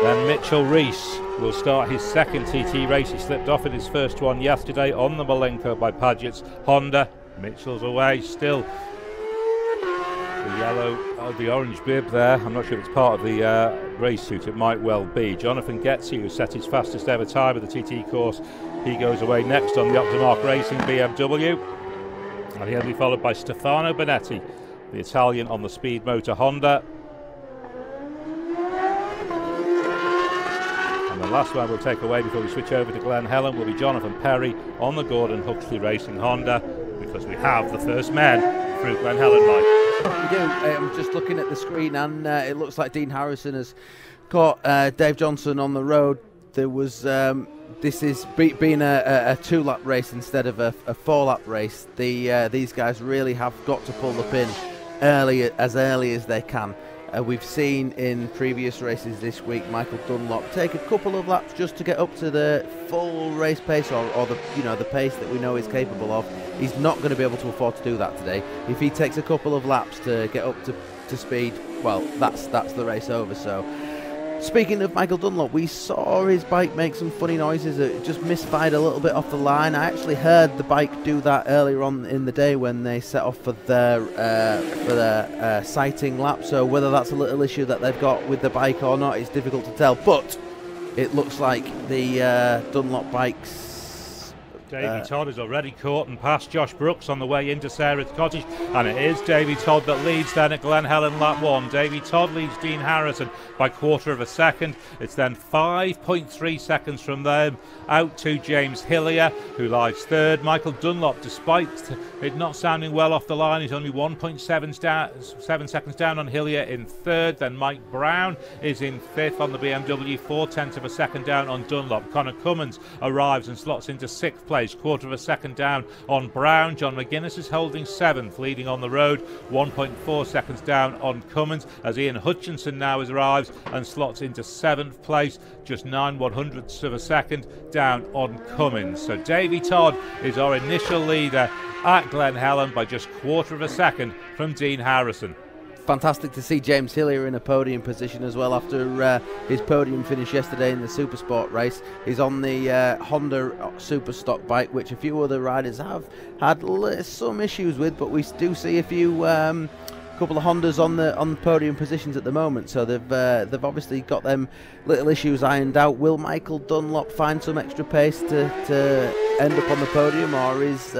S1: Then Mitchell Reese will start his 2nd TT race. He slipped off in his first one yesterday on the Malenko by Paget's Honda. Mitchell's away still. The yellow, the orange bib there, I'm not sure if it's part of the race suit, it might well be. Jonathan Getzi, who set his fastest ever time at the TT course, he goes away next on the Optimark Racing BMW. And he'll be followed by Stefano Benetti, the Italian on the Speed Motor Honda. And the last one we'll take away before we switch over to Glen Helen will be Jonathan Perry on the Gordon Huxley Racing Honda, because we have the first men through Glen Helen, Mike.
S2: We do. I'm just looking at the screen, and it looks like Dean Harrison has got Dave Johnson on the road. There was this is being a 2-lap race instead of a 4-lap race. These guys really have got to pull the pin early as they can. We've seen in previous races this week Michael Dunlop take a couple of laps just to get up to the full race pace, or the pace that we know he's capable of. He's not going to be able to afford to do that today. If he takes a couple of laps to get up to speed, well, that's the race over. So, speaking of Michael Dunlop, we saw his bike make some funny noises. It just misfired a little bit off the line. I actually heard the bike do that earlier on in the day when they set off for their sighting lap. So whether that's a little issue that they've got with the bike or not, it's difficult to tell. But it looks like the Dunlop bikes.
S1: Davy Todd is already caught and passed Josh Brooks on the way into Sarah's Cottage, and it is Davy Todd that leads then at Glen Helen lap 1. Davy Todd leads Dean Harrison by 1/4 second. It's then 5.3 seconds from them out to James Hillier, who lies third. Michael Dunlop, despite it not sounding well off the line, is only 1.7 seconds down on Hillier in third. Then Mike Brown is in fifth on the BMW, 0.4 second down on Dunlop. Connor Cummins arrives and slots into sixth place, 1/4 second down on Brown. John McGuinness is holding seventh, leading on the road, 1.4 seconds down on Cummins, as Ian Hutchinson now arrives and slots into seventh place, just 9/100ths of a second down on Cummins. So Davy Todd is our initial leader at Glen Helen by just 1/4 second from Dean Harrison.
S2: Fantastic to see James Hillier in a podium position as well after his podium finish yesterday in the Supersport race. He's on the Honda Superstock bike, which a few other riders have had some issues with, but we do see a few couple of Hondas on podium positions at the moment, so they've obviously got them little issues ironed out. Will Michael Dunlop find some extra pace to end up on the podium, or is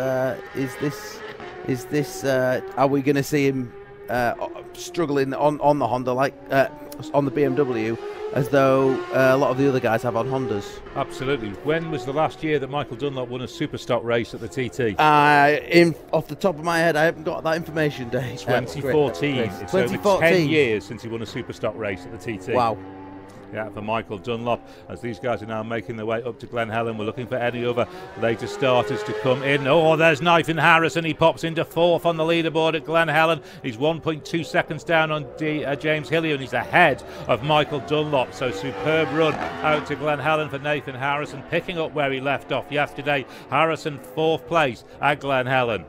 S2: this are we going to see him struggling on the Honda, like on the BMW, as though a lot of the other guys have on Hondas?
S1: Absolutely. When was the last year that Michael Dunlop won a Superstock race at the TT?
S2: Off the top of my head, I haven't got that information, Dave.
S1: 2014. It's over 10 years since he won a Superstock race at the TT.
S2: Wow.
S1: Yeah, for Michael Dunlop, as these guys are now making their way up to Glen Helen. We're looking for any other later starters to come in. Oh, there's Nathan Harrison. He pops into fourth on the leaderboard at Glen Helen. He's 1.2 seconds down on James Hillier, and he's ahead of Michael Dunlop. So superb run out to Glen Helen for Nathan Harrison, picking up where he left off yesterday. Harrison, fourth place at Glen Helen.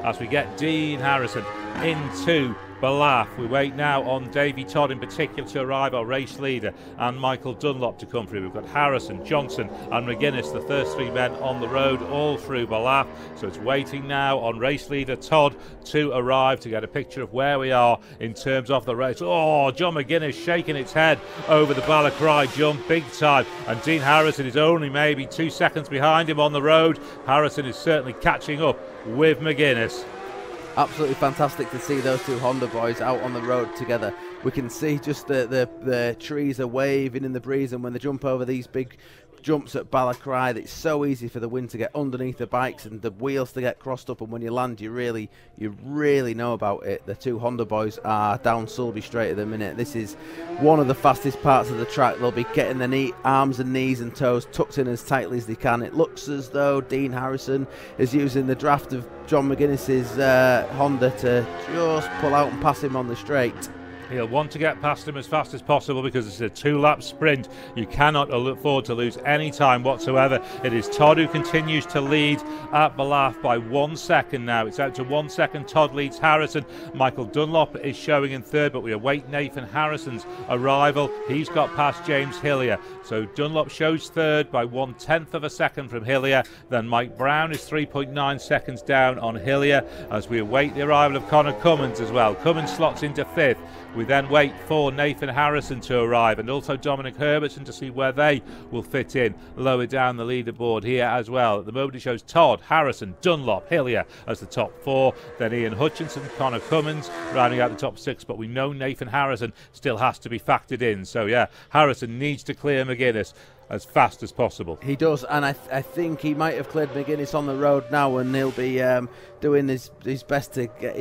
S1: As we get Dean Harrison into Ballaugh, we wait now on Davy Todd in particular to arrive, our race leader, and Michael Dunlop to come through. We've got Harrison, Johnson and McGuinness, the first three men on the road, all through Ballaugh. So it's waiting now on race leader Todd to arrive to get a picture of where we are in terms of the race. Oh, John McGuinness shaking its head over the Balacry jump big time, and Dean Harrison is only maybe 2 seconds behind him on the road. Harrison is certainly catching up with McGuinness.
S2: Absolutely fantastic to see those two Honda boys out on the road together. We can see just the trees are waving in the breeze, and when they jump over these big jumps at Balacry, it's so easy for the wind to get underneath the bikes and the wheels to get crossed up, and when you land you really know about it. The two Honda boys are down Sulby Straight at the minute. This is one of the fastest parts of the track. They'll be getting their arms and knees and toes tucked in as tightly as they can. It looks as though Dean Harrison is using the draft of John McGuinness's Honda to just pull out and pass him on the straight.
S1: He'll want to get past him as fast as possible because it's a 2-lap sprint. You cannot afford to lose any time whatsoever. It is Todd who continues to lead at Ballaugh by 1 second now. It's out to 1 second. Todd leads Harrison. Michael Dunlop is showing in third, but we await Nathan Harrison's arrival. He's got past James Hillier. So Dunlop shows third by 1/10 of a second from Hillier. Then Mike Brown is 3.9 seconds down on Hillier as we await the arrival of Connor Cummins as well. Cummins slots into fifth. We then wait for Nathan Harrison to arrive, and also Dominic Herbertson, to see where they will fit in lower down the leaderboard here as well. At the moment it shows Todd, Harrison, Dunlop, Hillier as the top four, then Ian Hutchinson, Connor Cummins rounding out the top six, but we know Nathan Harrison still has to be factored in. So yeah, Harrison needs to clear McGuinness as fast as possible.
S2: He does, and I think he might have cleared McGuinness on the road now, and he'll be doing his best to get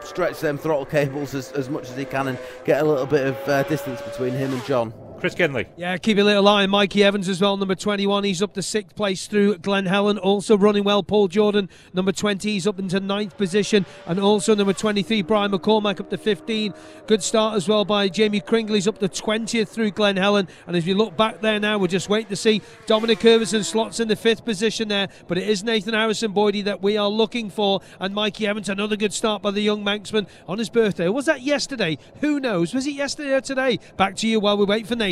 S2: stretch them throttle cables as much as he can and get a little bit of distance between him and John.
S1: Chris Kinley.
S3: Yeah, keep a little eye on Mikey Evans as well, number 21. He's up to 6th place through Glen Helen. Also running well, Paul Jordan, number 20. He's up into 9th position. And also number 23, Brian McCormack, up to 15. Good start as well by Jamie Kringle. He's up to 20th through Glen Helen. And as we look back there now, we're just waiting to see Dominic Herberson slots in the 5th position there. But it is Nathan Harrison, Boydie, that we are looking for. And Mikey Evans, another good start by the young Manxman on his birthday. Or was that yesterday? Who knows? Was it yesterday or today? Back to you while we wait for Nathan.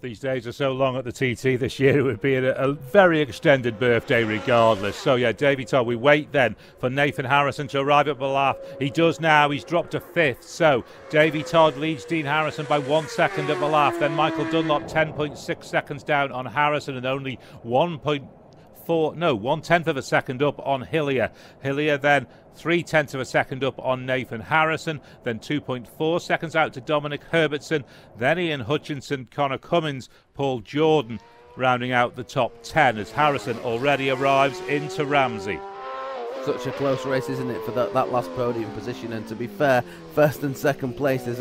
S1: These days are so long at the TT this year, it would be a very extended birthday regardless. So yeah, Davy Todd, we wait then for Nathan Harrison to arrive at Ballaugh. He does now, he's dropped to 5th. So Davy Todd leads Dean Harrison by 1 second at Ballaugh. Then Michael Dunlop 10.6 seconds down on Harrison and only 1/10 of a second up on Hillier. Hillier then 0.3 of a second up on Nathan Harrison, then 2.4 seconds out to Dominic Herbertson, then Ian Hutchinson, Connor Cummins, Paul Jordan rounding out the top 10 as Harrison already arrives into Ramsey.
S2: Such a close race, isn't it, for that last podium position? And to be fair, 1st and 2nd place, there's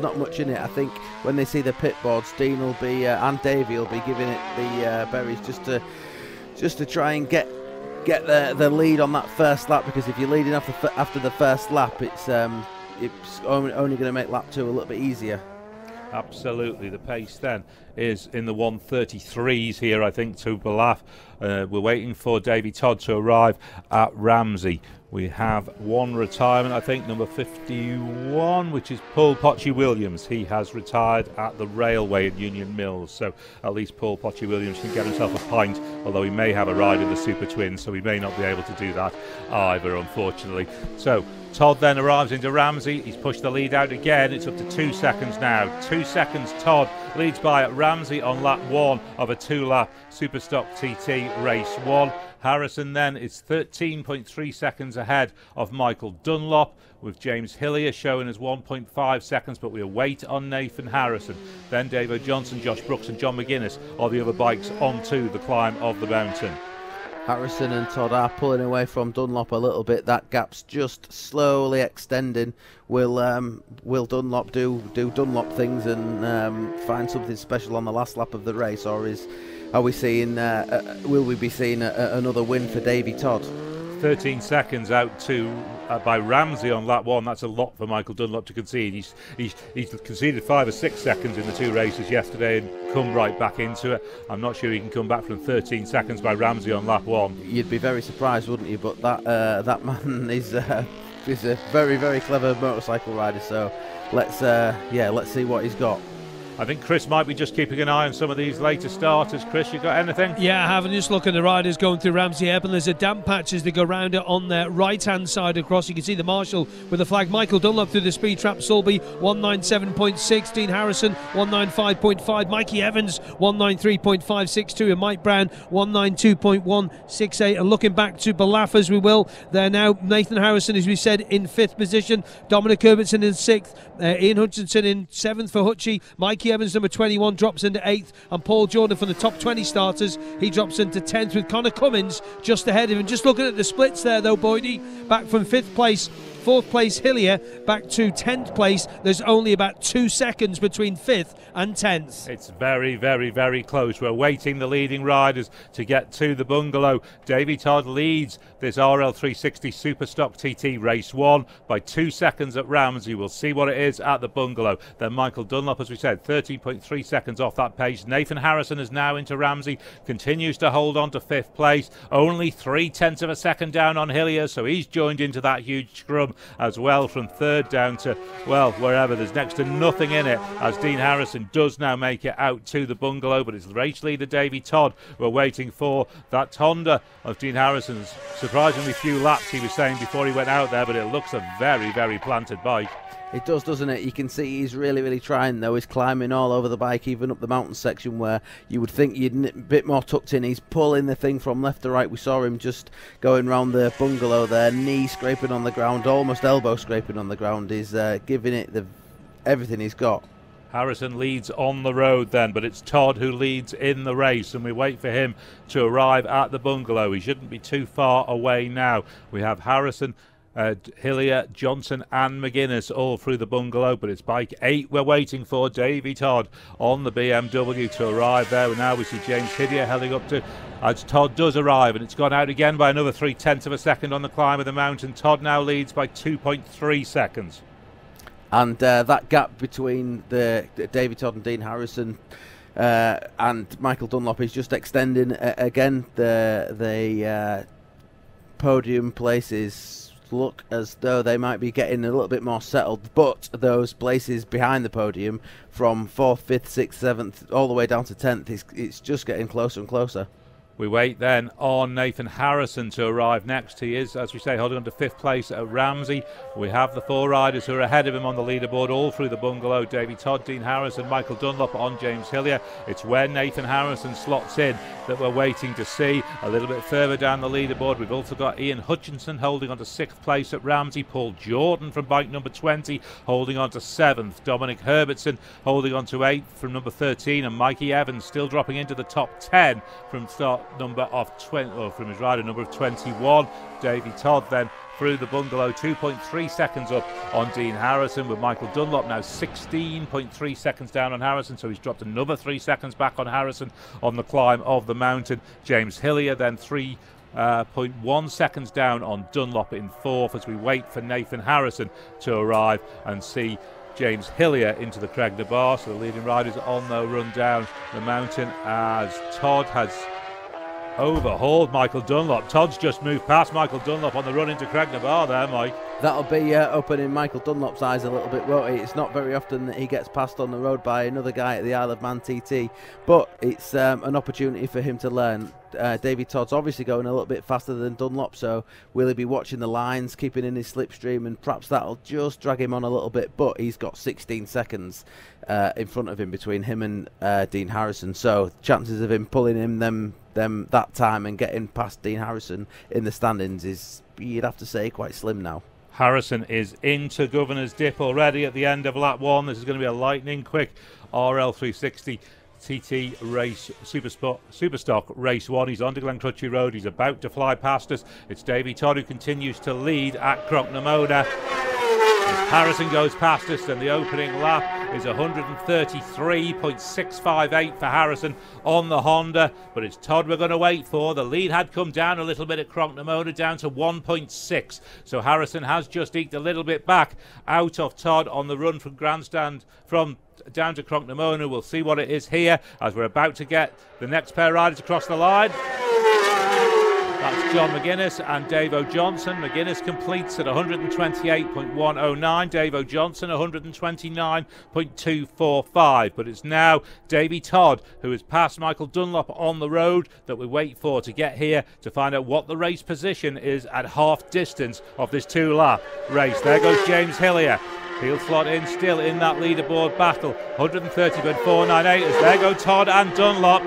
S2: not much in it. I think when they see the pit boards, Dean will be and Davey will be giving it the berries just to try and get the lead on that first lap, because if you're leading after the first lap, it's only going to make lap 2 a little bit easier.
S1: Absolutely. The pace then is in the 1:33s here, I think, to Ballaugh. We're waiting for Davy Todd to arrive at Ramsey. We have one retirement, I think, number 51, which is Paul Potchy-Williams. He has retired at the railway at Union Mills, so at least Paul Potchy-Williams can get himself a pint, although he may have a ride in the Super Twins, so he may not be able to do that either, unfortunately. So Todd then arrives into Ramsey. He's pushed the lead out again. It's up to 2 seconds now. 2 seconds Todd leads by at Ramsey on lap 1 of a 2-lap Superstock TT race 1. Harrison then is 13.3 seconds ahead of Michael Dunlop, with James Hillier showing as 1.5 seconds, but we await on Nathan Harrison. Then Dave Johnson, Josh Brooks and John McGuinness are the other bikes onto the climb of the mountain.
S2: Harrison and Todd are pulling away from Dunlop a little bit. That gap's just slowly extending. Will Dunlop do Dunlop things and find something special on the last lap of the race, or will we be seeing another win for Davy Todd?
S1: 13 seconds out to by Ramsey on lap 1. That's a lot for Michael Dunlop to concede. He's conceded 5 or 6 seconds in the 2 races yesterday and come right back into it. I'm not sure he can come back from 13 seconds by Ramsey on lap 1.
S2: You'd be very surprised, wouldn't you? But that man is a very, very clever motorcycle rider. So let's see what he's got.
S1: I think Chris might be just keeping an eye on some of these later starters. Chris, you got anything?
S3: Yeah, I have. And just look at the riders going through Ramsey Ebb, and there's a damp patch as they go round it on their right-hand side across. You can see the marshal with the flag. Michael Dunlop through the speed trap. Sulby 197.6. Dean Harrison 195.5. Mikey Evans 193.562. And Mike Brown 192.168. And looking back to Ballaugh as we will, there now Nathan Harrison, as we said, in 5th position. Dominic Herbertson in 6th. Ian Hutchinson in 7th for Hutchie. Mikey Evans, number 21, drops into 8th, and Paul Jordan from the top 20 starters, he drops into 10th with Connor Cummins just ahead of him. Just looking at the splits there though, Boydie, back from 5th place, 4th place Hillier, back to 10th place. There's only about 2 seconds between 5th and 10th.
S1: It's very, very, very close. We're waiting the leading riders to get to the bungalow. Davy Todd leads this RL360 Superstock TT race 1 by 2 seconds at Ramsey. We'll see what it is at the bungalow. Then Michael Dunlop, as we said, 13.3 seconds off that pace. Nathan Harrison is now into Ramsey, continues to hold on to 5th place, only 0.3 of a second down on Hillier, so he's joined into that huge scrum as well from 3rd down to, well, wherever. There's next to nothing in it as Dean Harrison does now make it out to the bungalow, but it's race leader Davy Todd we're waiting for. That Honda of Dean Harrison's surprisingly few laps, he was saying before he went out there, but it looks a very, very planted bike.
S2: It does, doesn't it? You can see he's really, really trying, though. He's climbing all over the bike, even up the mountain section where you would think you'd a bit more tucked in. He's pulling the thing from left to right. We saw him just going round the bungalow there, knee scraping on the ground, almost elbow scraping on the ground. He's giving it everything he's got.
S1: Harrison leads on the road then, but it's Todd who leads in the race, and we wait for him to arrive at the bungalow. He shouldn't be too far away now. We have Harrison Hillier, Johnson and McGuinness all through the bungalow, but it's bike 8 we're waiting for. Davy Todd on the BMW to arrive there. Now we see James Hillier heading up to, as Todd does arrive, and it's gone out again by another 0.3 of a second on the climb of the mountain. Todd now leads by 2.3 seconds.
S2: And that gap between the Davy Todd and Dean Harrison and Michael Dunlop is just extending again. The podium places look as though they might be getting a little bit more settled, but those places behind the podium from 4th, 5th, 6th, 7th all the way down to 10th, it's just getting closer and closer.
S1: We wait then on Nathan Harrison to arrive next. He is, as we say, holding on to 5th place at Ramsey. We have the 4 riders who are ahead of him on the leaderboard all through the bungalow. Davy Todd, Dean Harrison, Michael Dunlop on James Hillier. It's when Nathan Harrison slots in that we're waiting to see. A little bit further down the leaderboard, we've also got Ian Hutchinson holding on to 6th place at Ramsey. Paul Jordan from bike number 20 holding on to 7th. Dominic Herbertson holding on to 8th from number 13. And Mikey Evans still dropping into the top 10 from start number of 20, or from his rider number of 21. Davy Todd then through the bungalow, 2.3 seconds up on Dean Harrison, with Michael Dunlop now 16.3 seconds down on Harrison, so he's dropped another 3 seconds back on Harrison on the climb of the mountain. James Hillier then 3.1 seconds down on Dunlop in 4th, as we wait for Nathan Harrison to arrive and see James Hillier into the Cregner Bar. So the leading riders on their run down the mountain, as Todd has overhauled Michael Dunlop. Todd's just moved past Michael Dunlop on the run into Cregner Bar there, Mike.
S2: That'll be opening Michael Dunlop's eyes a little bit, won't it? It's not very often that he gets passed on the road by another guy at the Isle of Man TT, but it's an opportunity for him to learn. Davy Todd's obviously going a little bit faster than Dunlop, so will he be watching the lines, keeping in his slipstream, and perhaps that'll just drag him on a little bit, but he's got 16 seconds in front of him between him and Dean Harrison, so chances of him pulling him them that time and getting past Dean Harrison in the standings is, you'd have to say, quite slim now.
S1: Harrison is into Governor's Dip already at the end of lap 1. This is going to be a lightning quick RL360 TT race Superstock race 1. He's on to Glencrutchy Road. He's about to fly past us. It's Davy Todd who continues to lead at Crocknamona. Harrison goes past us, and the opening lap is 133.658 for Harrison on the Honda, but it's Todd we're going to wait for. The lead had come down a little bit at Crocknamona, down to 1.6, so Harrison has just eked a little bit back out of Todd on the run from Grandstand from down to Crocknamona. We'll see what it is here as we're about to get the next pair of riders across the line. That's John McGuinness and Davo Johnson. McGuinness completes at 128.109. Davo Johnson 129.245. But it's now Davy Todd who has passed Michael Dunlop on the road that we wait for to get here to find out what the race position is at half distance of this 2-lap race. There goes James Hillier. He'll slot in still in that leaderboard battle. 130.498 as there go Todd and Dunlop.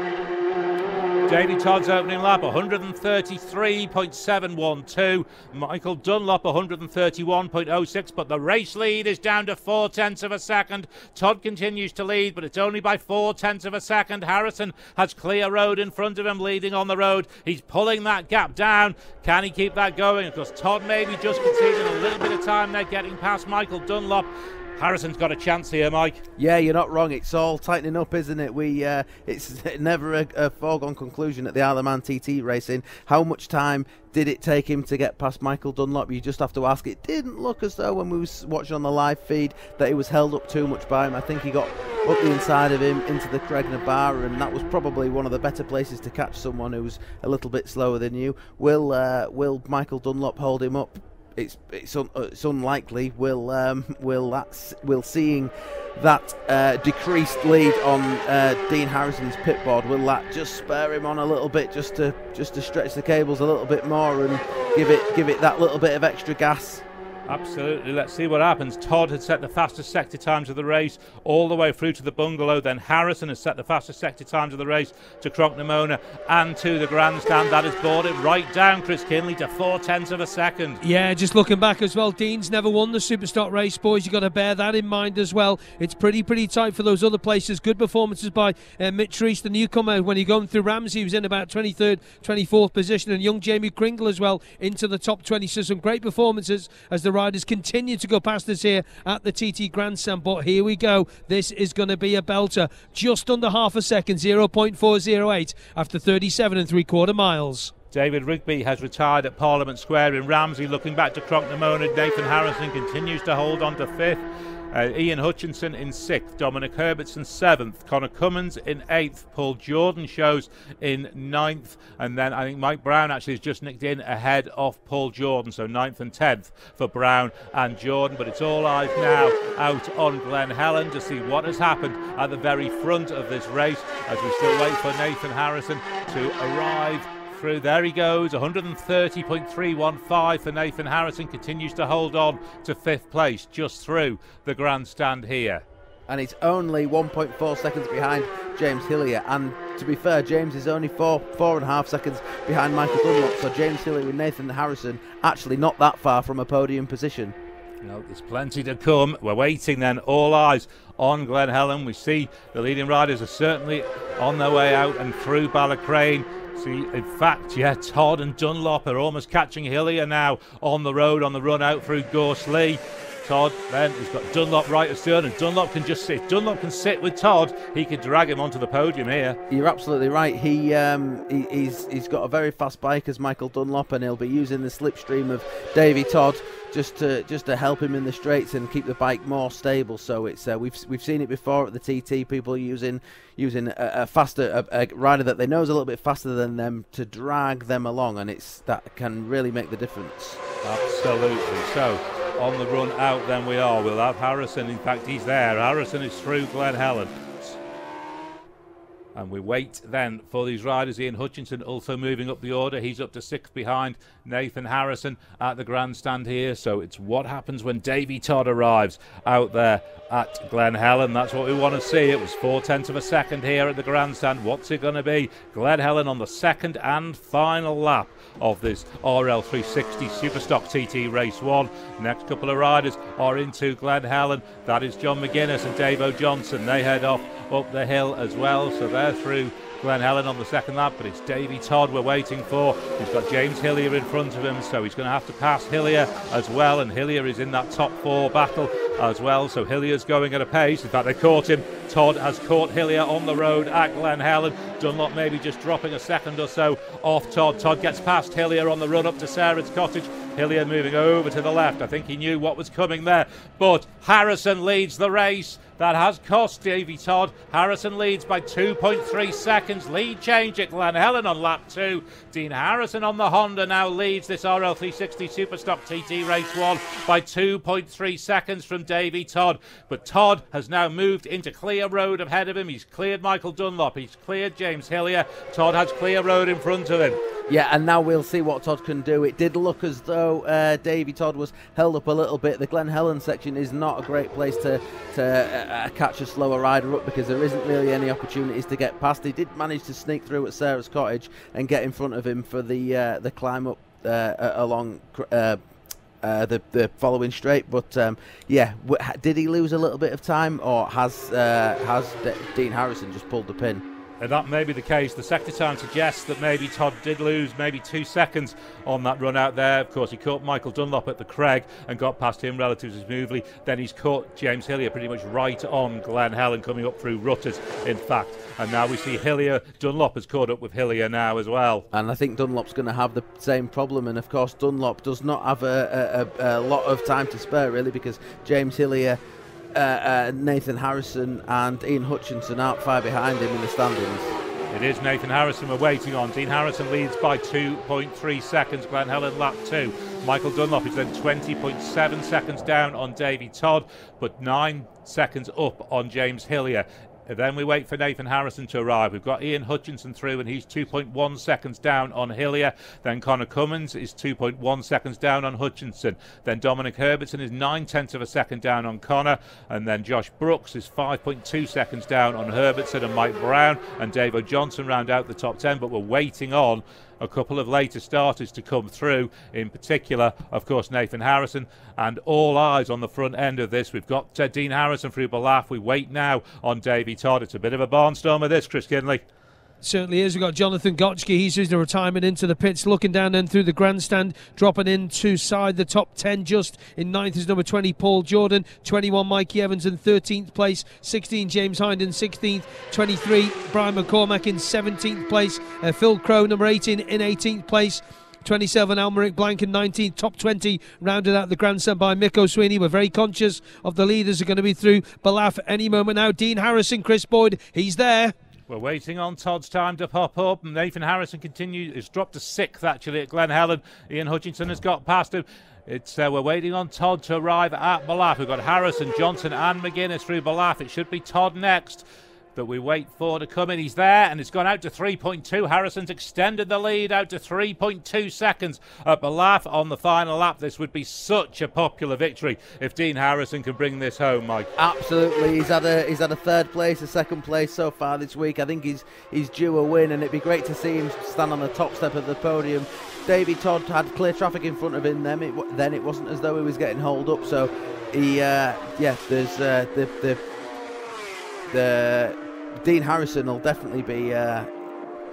S1: Davy Todd's opening lap 133.712. Michael Dunlop 131.06, but the race lead is down to 0.4 of a second. Todd continues to lead, but it's only by 0.4 of a second. Harrison has clear road in front of him, leading on the road. He's pulling that gap down. Can he keep that going? Because Todd maybe just conceding a little bit of time there, getting past Michael Dunlop. Harrison's got a chance here, Mike.
S2: Yeah, you're not wrong. It's all tightening up, isn't it? It's never a foregone conclusion at the Isle of Man TT racing. How much time did it take him to get past Michael Dunlop? You just have to ask. It didn't look as though, when we was watching on the live feed, that he was held up too much by him. I think he got up the inside of him into the Cregner Bar, and that was probably one of the better places to catch someone who's a little bit slower than you. Will Michael Dunlop hold him up? It's unlikely. Will seeing that decreased lead on Dean Harrison's pitboard, will that just spur him on a little bit, just to stretch the cables a little bit more and give it that little bit of extra gas?
S1: Absolutely. Let's see what happens. Todd had set the fastest sector times of the race all the way through to the bungalow. Then Harrison has set the fastest sector times of the race to Crocknamona and to the grandstand. That has brought it right down, Chris Kinley, to 0.4 of a second.
S3: Yeah, just looking back as well, Dean's never won the Superstock race, boys. You've got to bear that in mind as well. It's pretty tight for those other places. Good performances by Mitch Reese, the newcomer. When you're going through Ramsey, he was in about 23rd, 24th position, and young Jamie Kringle as well into the top 20. So some great performances as the riders continue to go past us here at the TT Grandstand. But here we go. This is going to be a belter. Just under half a second, 0.408 after 37 3/4 miles.
S1: David Rigby has retired at Parliament Square in Ramsey. Looking back to Crocknamona, Nathan Harrison continues to hold on to 5th. Ian Hutchinson in 6th, Dominic Herbertson 7th, Connor Cummins in 8th, Paul Jordan shows in 9th, and then I think Mike Brown actually has just nicked in ahead of Paul Jordan, so 9th and 10th for Brown and Jordan. But it's all eyes now out on Glen Helen to see what has happened at the very front of this race as we still wait for Nathan Harrison to arrive through. There he goes, 130.315 for Nathan Harrison, continues to hold on to 5th place just through the grandstand here.
S2: And it's only 1.4 seconds behind James Hillier, and to be fair, James is only 4.5 seconds behind Michael Dunlop, so James Hillier and Nathan Harrison actually not that far from a podium position.
S1: No, there's plenty to come. We're waiting then, all eyes on Glen Helen. We see the leading riders are certainly on their way out and through Ballacrane. See, in fact, yeah, Todd and Dunlop are almost catching Hillier now on the road on the run out through Gorsley. Todd then has got Dunlop right astern, and Dunlop can just sit. Dunlop can sit with Todd. He could drag him onto the podium here.
S2: You're absolutely right. He's got a very fast bike as Michael Dunlop, and he'll be using the slipstream of Davy Todd just to help him in the straights and keep the bike more stable. So it's we've seen it before at the TT. People using a faster a rider that they know is a little bit faster than them to drag them along, and that can really make the difference.
S1: Absolutely. So on the run out then we'll have Harrison. In fact, he's there. Harrison is through Glen Helen. And we wait then for these riders. Ian Hutchinson also moving up the order. He's up to 6th behind Nathan Harrison at the grandstand here. So it's what happens when Davy Todd arrives out there at Glen Helen. That's what we want to see. It was 0.4 of a second here at the grandstand. What's it going to be? Glen Helen on the second and final lap of this RL360 Superstock TT Race 1. Next couple of riders are into Glen Helen. That is John McGuinness and Dave O'Johnson. They head off up the hill as well, so they're through Glen Helen on the second lap, but it's Davy Todd we're waiting for. He's got James Hillier in front of him, so he's going to have to pass Hillier as well, and Hillier is in that top 4 battle as well, so Hillier's going at a pace. In fact, they caught him. Todd has caught Hillier on the road at Glen Helen. Dunlop maybe just dropping a second or so off Todd. Todd gets past Hillier on the run up to Sarah's Cottage. Hillier moving over to the left. I think he knew what was coming there, but Harrison leads the race. That has cost Davy Todd. Harrison leads by 2.3 seconds. Lead change at Glen Helen on lap 2. Dean Harrison on the Honda now leads this RL360 Superstock TT Race 1 by 2.3 seconds from Davy Todd. But Todd has now moved into clear road ahead of him. He's cleared Michael Dunlop. He's cleared James Hillier. Todd has clear road in front of him.
S2: Yeah, and now we'll see what Todd can do. It did look as though Davy Todd was held up a little bit. The Glen Helen section is not a great place to catch a slower rider up because there isn't really any opportunities to get past. He did manage to sneak through at Sarah's Cottage and get in front of him for the climb up along the following straight. But yeah, did he lose a little bit of time, or has Dean Harrison just pulled the pin?
S1: That may be the case. The sector time suggests that maybe Todd did lose maybe 2 seconds on that run out there. Of course, he caught Michael Dunlop at the Craig and got past him relatively smoothly. Then he's caught James Hillier pretty much right on Glen Helen, coming up through Rutters, in fact. And now we see Hillier. Dunlop has caught up with Hillier now as well.
S2: And I think Dunlop's going to have the same problem. And of course, Dunlop does not have a lot of time to spare, really, because James Hillier, Nathan Harrison and Ian Hutchinson aren't far behind him in the standings.
S1: It is Nathan Harrison we're waiting on. Dean Harrison leads by 2.3 seconds. Glen Helen lap 2. Michael Dunlop is then 20.7 seconds down on Davy Todd, but 9 seconds up on James Hillier. Then we wait for Nathan Harrison to arrive. We've got Ian Hutchinson through, and he's 2.1 seconds down on Hillier. Then Connor Cummins is 2.1 seconds down on Hutchinson. Then Dominic Herbertson is 9/10 of a second down on Connor. And then Josh Brooks is 5.2 seconds down on Herbertson, and Mike Brown and Dave O'Johnson round out the top 10. But we're waiting on a couple of later starters to come through, in particular, of course, Nathan Harrison, and all eyes on the front end of this. We've got Dean Harrison through Balaf. We wait now on Davey Todd. It's a bit of a barnstormer, this, Chris Kinley.
S3: Certainly is. We've got Jonathan Gotchke. He's using the retirement into the pits, looking down then through the grandstand, dropping into side the top 10 just. In 9th is number 20, Paul Jordan. 21, Mikey Evans in 13th place. 16, James Hind in 16th. 23, Brian McCormack in 17th place. Phil Crow, number 18, in 18th place. 27, Almeric Blank in 19th. Top 20 rounded out the grandstand by Mick O'Sweeney. We're very conscious of the leaders are going to be through Balaf any moment now. Dean Harrison, Chris Boyd, he's there.
S1: We're waiting on Todd's time to pop up. Nathan Harrison continues. It's dropped to 6th actually at Glen Helen. Ian Hutchinson has got past him. We're waiting on Todd to arrive at Balaf. We've got Harrison, Johnson and McGuinness through Balaf. It should be Todd next that we wait for to come in. He's there, and it's gone out to 3.2. Harrison's extended the lead out to 3.2 seconds at Balaf on the final lap. This would be such a popular victory if Dean Harrison can bring this home, Mike.
S2: Absolutely. He's had a third place, a second place so far this week. I think he's due a win, and it'd be great to see him stand on the top step of the podium. Davey Todd had clear traffic in front of him. Then it wasn't as though he was getting holed up. So there's the Dean Harrison will definitely be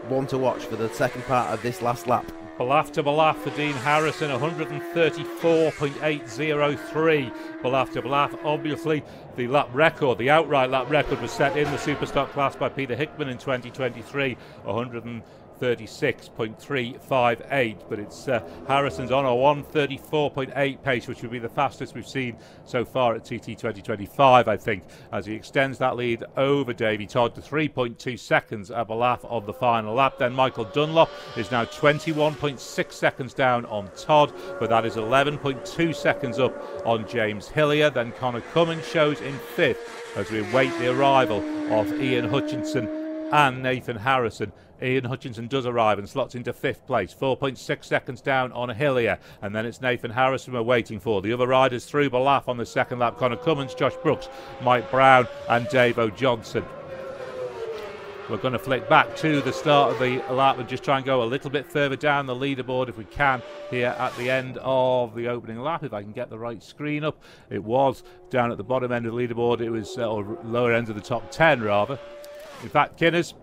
S2: one to watch for the second part of this last lap.
S1: Balaf to Balaf for Dean Harrison, 134.803. Balaf to Balaf, obviously the lap record, the outright lap record was set in the Superstock class by Peter Hickman in 2023, 136.358, but it's Harrison's on a 134.8 pace, which would be the fastest we've seen so far at TT 2025, I think, as he extends that lead over Davey Todd to 3.2 seconds at Balaf on the final lap. Then Michael Dunlop is now 21.6 seconds down on Todd, but that is 11.2 seconds up on James Hillier. Then Connor Cummins shows in 5th as we await the arrival of Ian Hutchinson and Nathan Harrison. Ian Hutchinson does arrive and slots into 5th place, 4.6 seconds down on Hillier, and then it's Nathan Harrison we're waiting for. The other riders through Balaf on the second lap: Connor Cummins, Josh Brooks, Mike Brown and Dave O'Johnson. We're going to flick back to the start of the lap and just try and go a little bit further down the leaderboard if we can here at the end of the opening lap, if I can get the right screen up. It was down at the bottom end of the leaderboard. It was or lower end of the top 10 rather. In fact, Kinners,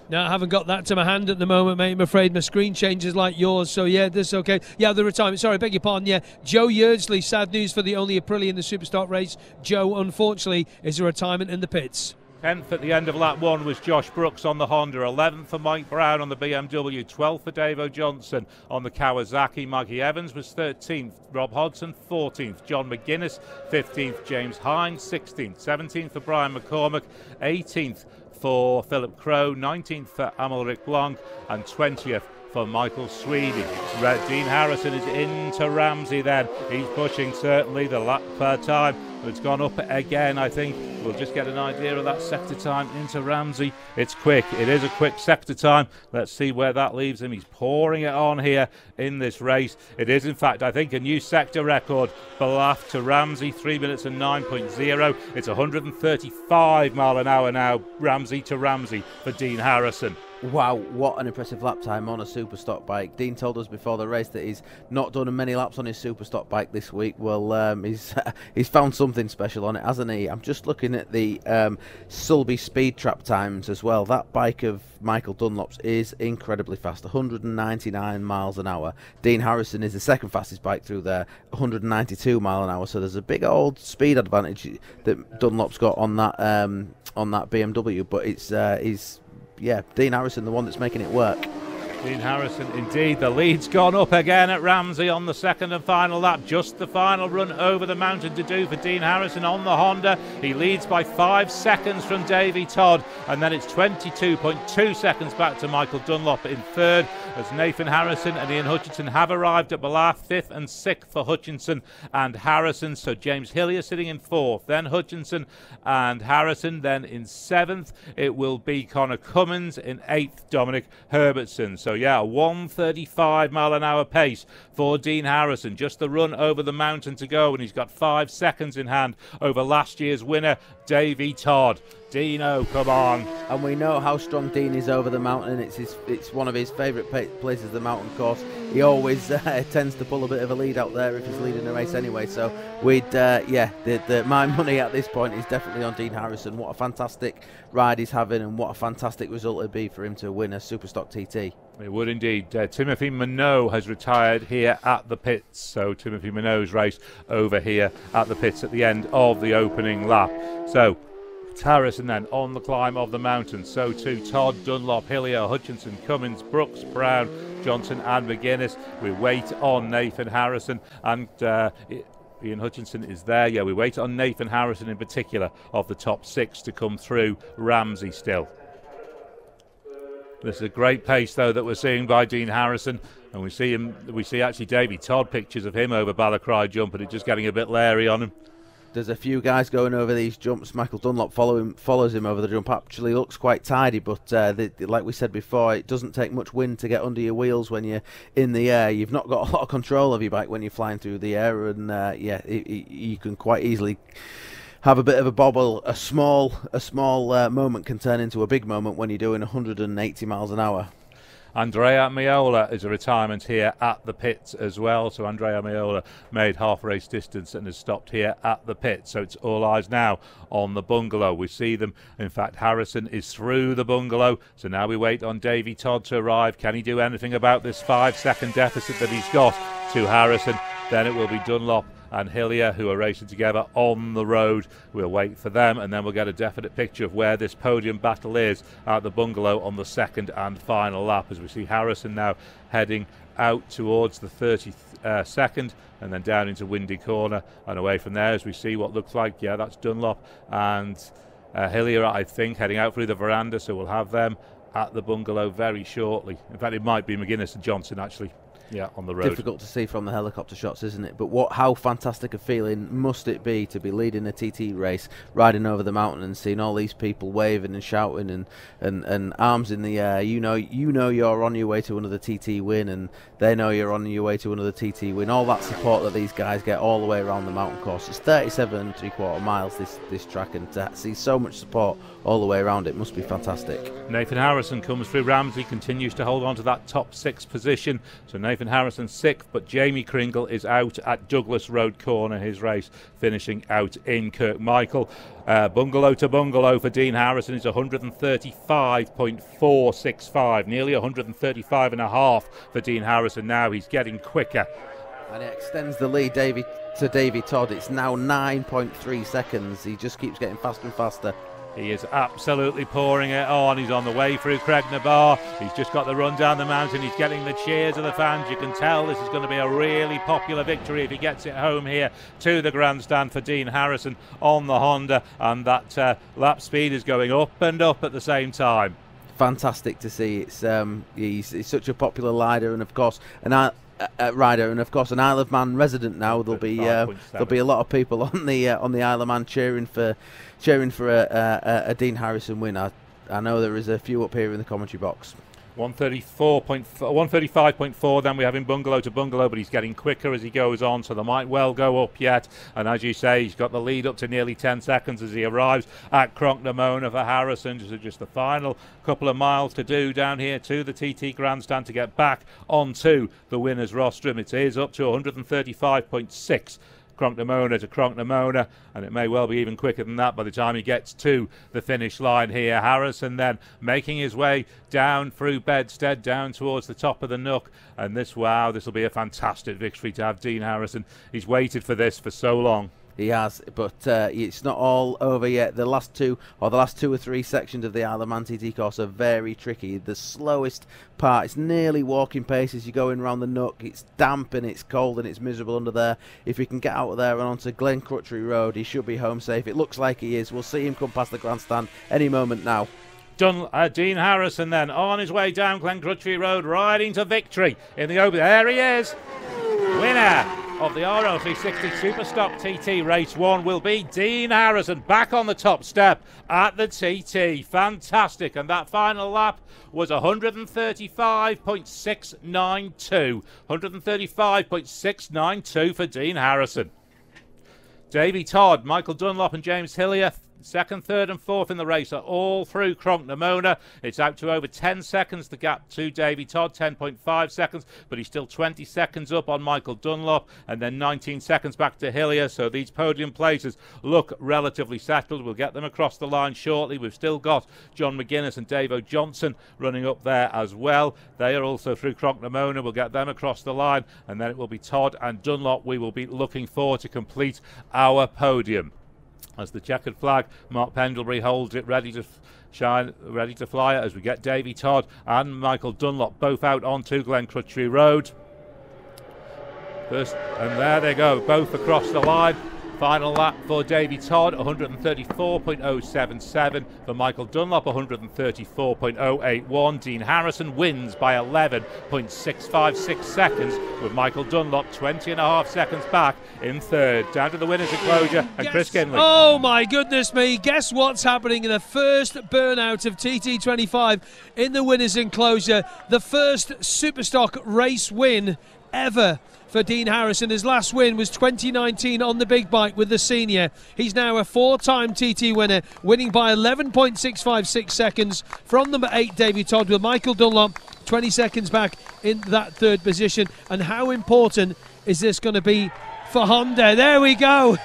S3: no, I haven't got that to my hand at the moment, mate. I'm afraid my screen changes like yours. So, yeah, this is okay. Yeah, the retirement. Sorry, beg your pardon. Yeah, Joe Yeardsley. Sad news for the only Aprilia in the Superstock race. Joe, unfortunately, is a retirement in the pits.
S1: 10th at the end of lap 1 was Josh Brooks on the Honda, 11th for Mike Brown on the BMW, 12th for Dave O'Johnson on the Kawasaki. Mikey Evans was 13th, Rob Hodson 14th, John McGuinness 15th, James Hines 16th, 17th for Brian McCormack, 18th for Philip Crow, 19th for Amalric Blanc and 20th for Michael Sweeney. Dean Harrison is into Ramsey then. He's pushing certainly the lap time. It's gone up again, I think. We'll just get an idea of that sector time into Ramsey. It's quick. It is a quick sector time. Let's see where that leaves him. He's pouring it on here in this race. It is, in fact, I think, a new sector record. Balaf to Ramsey, 3 minutes and 9.0. It's 135 mile an hour now, Ramsey to Ramsey for Dean Harrison.
S2: Wow, what an impressive lap time on a Superstock bike. Dean told us before the race that he's not done many laps on his Superstock bike this week. Well, he's found something special on it, hasn't he? I'm just looking at the Sulby speed trap times as well. That bike of Michael Dunlop's is incredibly fast, 199 miles an hour. Dean Harrison is the second fastest bike through there, 192 mile an hour. So there's a big old speed advantage that Dunlop's got on that BMW, but it's Dean Harrison, the one that's making it work.
S1: Dean Harrison, indeed, the lead's gone up again at Ramsey on the second and final lap. Just the final run over the mountain to do for Dean Harrison on the Honda. He leads by 5 seconds from Davy Todd, and then it's 22.2 seconds back to Michael Dunlop in third, as Nathan Harrison and Ian Hutchinson have arrived at Ballaugh, 5th and 6th for Hutchinson and Harrison. So James Hillier sitting in 4th, then Hutchinson and Harrison, then in 7th it will be Connor Cummins, in 8th Dominic Herbertson. So yeah, a 135 mile an hour pace for Dean Harrison. Just the run over the mountain to go, and he's got 5 seconds in hand over last year's winner, Davy Todd. Dino, come on.
S2: And we know how strong Dean is over the mountain. It's one of his favourite places, the mountain course. He always tends to pull a bit of a lead out there if he's leading a race anyway. So we'd, my money at this point is definitely on Dean Harrison. What a fantastic ride he's having, and what a fantastic result it'd be for him to win a Superstock TT.
S1: It would indeed. Timothy Minot has retired here at the pits. So Timothy Minot's race over here at the pits at the end of the opening lap. So it's Harrison then on the climb of the mountain. So too Todd, Dunlop, Hillier, Hutchinson, Cummins, Brooks, Brown, Johnson and McGuinness. We wait on Nathan Harrison, and Ian Hutchinson is there. Yeah, we wait on Nathan Harrison in particular of the top 6 to come through Ramsey still. This is a great pace though that we're seeing by Dean Harrison, and we see actually Davy Todd pictures of him over Ballacry jump, and it's just getting a bit leery on him.
S2: There's a few guys going over these jumps. Michael Dunlop follows him over the jump. Actually looks quite tidy, but like we said before, it doesn't take much wind to get under your wheels when you're in the air. You've not got a lot of control of your bike when you're flying through the air, and you can quite easily have a bit of a bobble. A small moment can turn into a big moment when you're doing 180 miles an hour.
S1: Andrea Miola is a retirement here at the pits as well. So Andrea Miola made half race distance and has stopped here at the pits. So it's all eyes now on the bungalow. We see them. In fact, Harrison is through the bungalow. So now we wait on Davy Todd to arrive. Can he do anything about this 5-second deficit that he's got to Harrison? Then it will be Dunlop and Hillier who are racing together on the road. We'll wait for them, and then we'll get a definite picture of where this podium battle is at the bungalow on the second and final lap, as we see Harrison now heading out towards the 32nd and then down into Windy Corner and away from there, as we see what looks like, yeah, that's Dunlop and Hillier, I think, heading out through the veranda. So we'll have them at the bungalow very shortly. In fact, it might be McGuinness and Johnson actually. Yeah, on the road.
S2: Difficult to see from the helicopter shots, isn't it? But how fantastic a feeling must it be to be leading a TT race, riding over the mountain and seeing all these people waving and shouting and arms in the air. You know you're on your way to another TT win, and they know you're on your way to another TT win. All that support that these guys get all the way around the mountain course. It's 37 3/4 miles this track, and to see so much support all the way around it must be fantastic.
S1: Nathan Harrison comes through Ramsey, continues to hold on to that top 6 position. So Nathan Harrison 6th, but Jamie Kringle is out at Douglas Road Corner, his race finishing out in Kirkmichael. Bungalow to bungalow for Dean Harrison is 135.465, nearly 135.5 for Dean Harrison now. He's getting quicker.
S2: And it extends the lead to Davy Todd. It's now 9.3 seconds. He just keeps getting faster and faster.
S1: He is absolutely pouring it on. He's on the way through Craignabar. He's just got the run down the mountain. He's getting the cheers of the fans. You can tell this is going to be a really popular victory if he gets it home here to the grandstand for Dean Harrison on the Honda. And that lap speed is going up and up at the same time.
S2: Fantastic to see. It's he's such a popular rider, and of course an Isle of Man resident now. There'll be a lot of people on the Isle of Man cheering for a Dean Harrison win. I know there is a few up here in the commentary box.
S1: 135.4 then we have him bungalow to bungalow, but he's getting quicker as he goes on, so they might well go up yet. And as you say, he's got the lead up to nearly 10 seconds as he arrives at Cronknamona for Harrison. Just the final couple of miles to do down here to the TT grandstand to get back onto the winner's rostrum. It is up to 135.6 Cronknamona to Cronknamona, and it may well be even quicker than that by the time he gets to the finish line here. Harrison then making his way down through Bedstead, down towards the top of the Nook, and this will be a fantastic victory to have Dean Harrison. He's waited for this for so long.
S2: He has, but it's not all over yet. The last two or three sections of the Isle of Man TT course are very tricky. The slowest part, it's nearly walking pace as you're going around the nook. It's damp and it's cold and it's miserable under there. If he can get out of there and onto Glen Crutchery Road, he should be home safe. It looks like he is. We'll see him come past the grandstand any moment now.
S1: Dean Harrison then on his way down Glen Crutchery Road, riding to victory in the Open. There he is, winner of the RL360 Superstock TT Race 1 will be Dean Harrison, back on the top step at the TT. Fantastic, and that final lap was 135.692. 135.692 for Dean Harrison. Davy Todd, Michael Dunlop and James Hillier, second, third and fourth in the race are all through Cronk-Namona. It's out to over 10 seconds, the gap to Davy Todd, 10.5 seconds, but he's still 20 seconds up on Michael Dunlop, and then 19 seconds back to Hillier. So these podium places look relatively settled. We'll get them across the line shortly. We've still got John McGuinness and Davo Johnson running up there as well. They are also through Cronk-Namona. We'll get them across the line, and then it will be Todd and Dunlop. We will be looking forward to complete our podium. As the checkered flag, Mark Pendlebury holds it ready to shine, ready to fly it as we get Davy Todd and Michael Dunlop both out onto Glen Crutchery Road. First, and there they go, both across the line. Final lap for Davy Todd, 134.077. For Michael Dunlop, 134.081. Dean Harrison wins by 11.656 seconds, with Michael Dunlop 20.5 seconds back in third. Down to the winners' enclosure and Chris Kinley.
S3: Oh my goodness me, guess what's happening in the first burnout of TT25 in the winners' enclosure. The first Superstock race win ever for Dean Harrison. His last win was 2019 on the big bike with the senior. He's now a four-time TT winner, winning by 11.656 seconds from number 8 Davy Todd, with Michael Dunlop 20 seconds back in that third position. And how important is this going to be for Honda? There we go.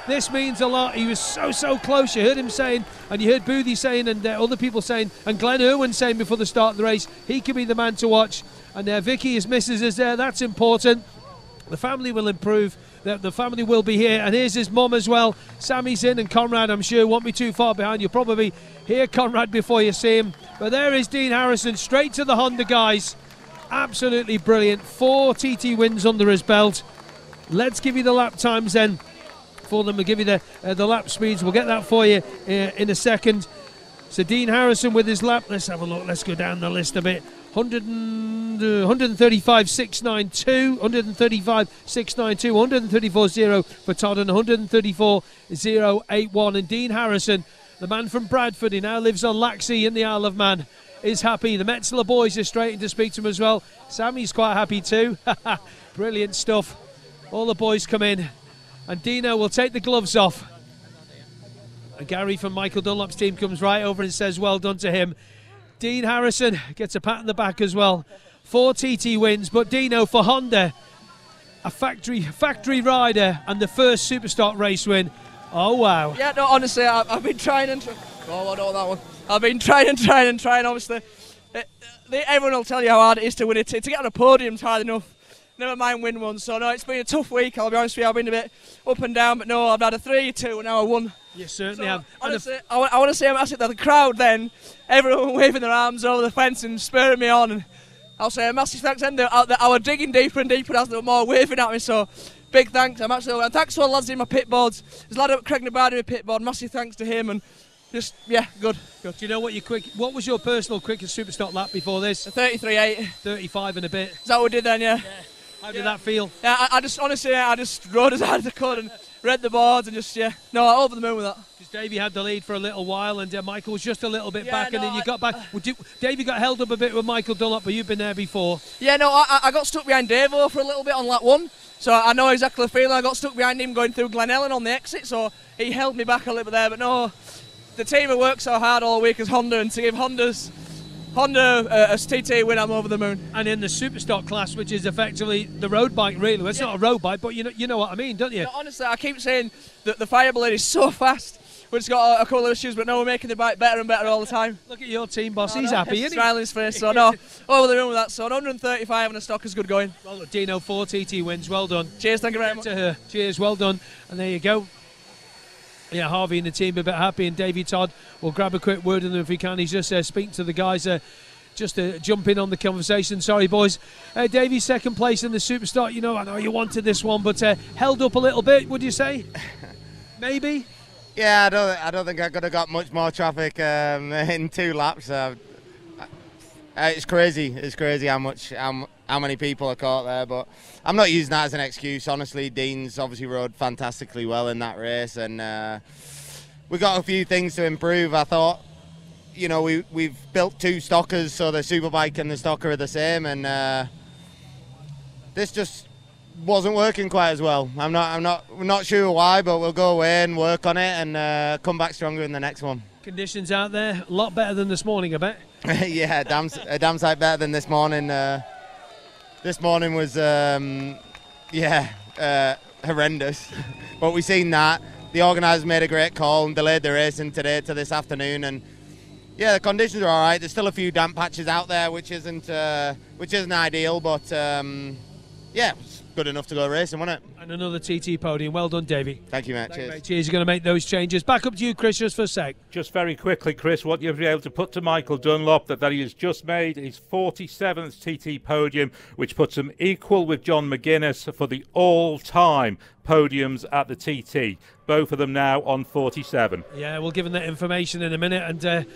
S3: This means a lot. He was so close. You heard him saying, and you heard Boothie saying, and other people saying, and Glenn Irwin saying before the start of the race, he could be the man to watch. And Vicky, his missus, is there. That's important. The family will improve. The family will be here. And here's his mum as well. Sammy's in, and Conrad, I'm sure, won't be too far behind. You'll probably hear Conrad before you see him. But there is Dean Harrison, straight to the Honda guys. Absolutely brilliant. 4 TT wins under his belt. Let's give you the lap times then for them. We'll give you the lap speeds. We'll get that for you in a second. So Dean Harrison with his lap. Let's have a look. Let's go down the list a bit. 135.692, 135.692, 134.0 for Todd, and 134.081. And Dean Harrison, the man from Bradford, he now lives on Laxey in the Isle of Man, is happy. The Metzler boys are straight in to speak to him as well. Sammy's quite happy too. Brilliant stuff. All the boys come in, and Dino will take the gloves off. And Gary from Michael Dunlop's team comes right over and says well done to him. Dean Harrison gets a pat on the back as well. 4 TT wins, but Dino for Honda, a factory rider, and the first Superstock race win. Oh wow!
S10: Yeah, no, honestly, I've been trying and oh, I don't want that one. I've been trying. Obviously, everyone will tell you how hard it is to win it. To get on a podium's hard enough. Never mind win one. So no, it's been a tough week. I'll be honest with you. I've been a bit up and down, but no, I've had a 3, 2, and now a 1.
S3: You certainly have.
S10: Honestly, I want to say I'm massive that the crowd then, everyone waving their arms over the fence and spurring me on. And I'll say a massive thanks to them. I was digging deeper and deeper as there were more waving at me. So big thanks. And thanks to all the lads in my pit boards. There's a lad up Craig Nabardi in my pit board. Massive thanks to him. And just, yeah, good.
S3: Do you know what was your personal quickest Superstock lap before this?
S10: 33.8.
S3: 35 and a bit.
S10: Is that what we did then, yeah?
S3: How did that feel?
S10: Yeah, I just rode as hard as I could and read the boards and just, over the moon with that.
S3: Because Davey had the lead for a little while, and Michael was just a little bit back, and then you got back. Davey got held up a bit with Michael Dunlop, but you've been there before.
S10: Yeah, no, I got stuck behind Davo for a little bit on lap 1, so I know exactly the feeling. I got stuck behind him going through Glen Ellen on the exit, so he held me back a little bit there. But no, the team have worked so hard all week as Honda, and to give Honda a TT win, I'm over the moon.
S3: And in the Superstock class, which is effectively the road bike, really. Well, it's not a road bike, but you know what I mean, don't you?
S10: No, honestly, I keep saying that the Fireball is so fast. we've just got a couple of issues, but no, we're making the bike better and better all the time.
S3: Look at your team boss, he's happy, isn't he?
S10: Smiling his face, so no, over the moon with that. So 135 and a stock is good going.
S3: Well, look, Dino, 4 TT wins, well done.
S10: Cheers, thank you very much.
S3: To her. Cheers, well done. And there you go. Yeah, Harvey and the team are a bit happy, and Davey Todd will grab a quick word with them if he can. He's just speaking to the guys, just to jump in on the conversation. Sorry, boys. Davey, second place in the Superstock. You know, I know you wanted this one, but held up a little bit, would you say? Maybe?
S15: Yeah, I don't think I could have got much more traffic in 2 laps. It's crazy. It's crazy how many people are caught there, but I'm not using that as an excuse. Honestly, Dean's obviously rode fantastically well in that race, and we got a few things to improve. I thought, you know, we've built 2 stockers, so the Superbike and the stocker are the same, and this just wasn't working quite as well. I'm not sure why, but we'll go away and work on it and come back stronger in the next one.
S3: Conditions out there a lot better than this morning, I bet.
S15: Yeah, a damn sight better than this morning. This morning was horrendous, but we've seen that. The organisers made a great call and delayed the racing today to this afternoon, and yeah, the conditions are all right. There's still a few damp patches out there, which isn't ideal, but yeah, it's good enough to go racing, wasn't it?
S3: And another TT podium. Well done, Davey.
S15: Thank you, mate. Cheers.
S3: Mate. Cheers. You're going to make those changes. Back up to you, Chris, just for a sec.
S1: Just very quickly, Chris, what you've been able to put to Michael Dunlop that he has just made his 47th TT podium, which puts him equal with John McGuinness for the all-time podiums at the TT. Both of them now on 47.
S3: Yeah, we'll give him that information in a minute. And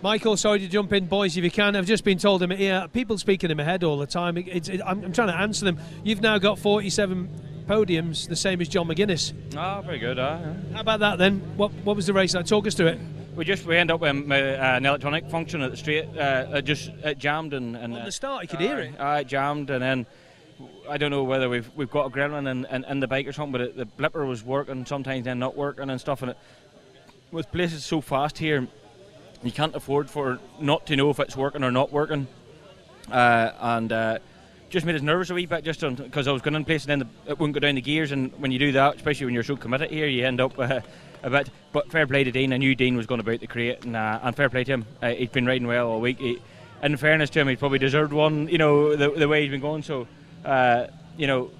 S3: Michael, sorry to jump in, boys, if you can. I've just been told in my ear, people speaking in my head all the time. I'm trying to answer them. You've now got 47 podiums, the same as John McGuinness.
S5: Oh, very good. How
S3: about that then? What was the race like? Talk us through it.
S5: We end up with an electronic function at the straight. It jammed and
S3: on the start, you could hear it.
S5: It jammed, and then I don't know whether we've got a gremlin in the bike or something, but the blipper was working sometimes, then not working and stuff. And it with places so fast here, you can't afford for not to know if it's working or not working, and just made us nervous a wee bit, just because I was going in place and then it wouldn't go down the gears, and when you do that, especially when you're so committed here, you end up a bit. But fair play to Dean. I knew Dean was going to beat the crate, and fair play to him. He's been riding well all week. In fairness to him, he's probably deserved one. You know, the way he's been going. So, you know,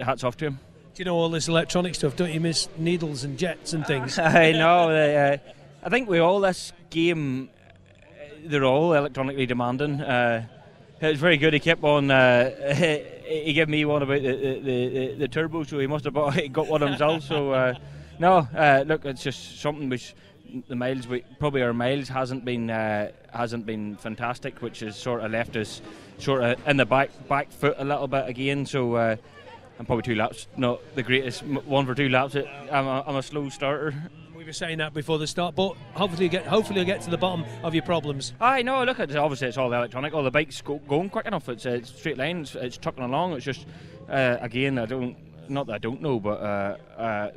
S5: hats off to him.
S3: Do you know all this electronic stuff? Don't you miss needles and jets and things?
S5: I know. I think with all this game, they're all electronically demanding. It was very good. He kept on. He gave me one about the turbo, so he must have got one himself. So no, look, it's just something which the miles, our miles hasn't been fantastic, which has sort of left us sort of in the back foot a little bit again. So I'm probably 2 laps, not the greatest one for 2 laps. I'm a slow starter.
S3: We were saying that before the start, but hopefully you'll get to the bottom of your problems.
S5: I know. Look, obviously it's all electronic. All the bike's going quick enough. It's a straight line. It's trucking along. It's just again, not that I don't know, but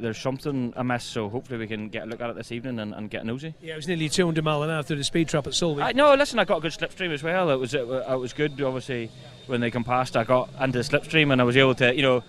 S5: there's something amiss. So hopefully we can get a look at it this evening and get nosy.
S3: Yeah, it was nearly 200 mile an hour through the speed trap at Sulby.
S5: No, listen, I got a good slipstream as well. It was good. Obviously, when they come past, I got into the slipstream and I was able to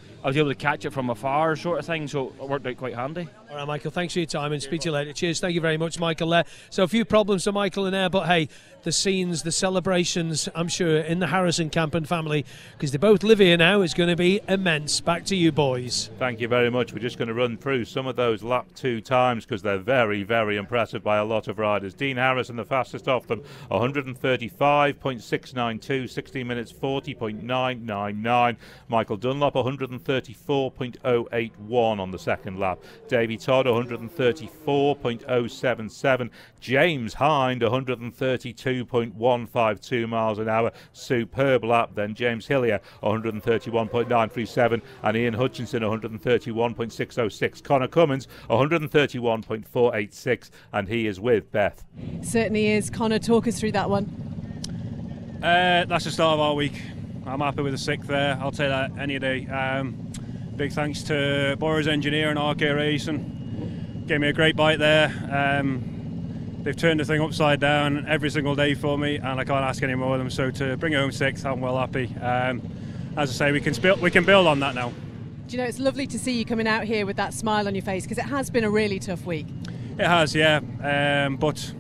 S5: catch it from afar, sort of thing. So it worked out quite handy.
S3: All right, Michael, thanks for your time and speak to you later. Cheers, thank you very much, Michael. So a few problems for Michael in there, but hey, the scenes, the celebrations, I'm sure, in the Harrison camp and family, because they both live here now, is going to be immense. Back to you, boys.
S1: Thank you very much. We're just going to run through some of those lap 2 times because they're very, very impressive by a lot of riders. Dean Harrison, the fastest of them, 135.692, 16 minutes 40.999. Michael Dunlop, 134.081 on the second lap. Davey Todd, 134.077. James Hind, 132.152 miles an hour. Superb lap. Then James Hillier, 131.937. And Ian Hutchinson, 131.606. Connor Cummins, 131.486. And he is with Beth.
S4: Certainly is. Connor, talk us through that one.
S16: That's the start of our week. I'm happy with the 6th there. I'll take that any day. Big thanks to Boris Engineer and RK Racing. Gave me a great bite there. They've turned the thing upside down every single day for me, and I can't ask any more of them. So to bring home 6th, I'm well happy. As I say, we can build on that now.
S4: Do you know, it's lovely to see you coming out here with that smile on your face, because it has been a really tough week.
S16: It has, yeah, but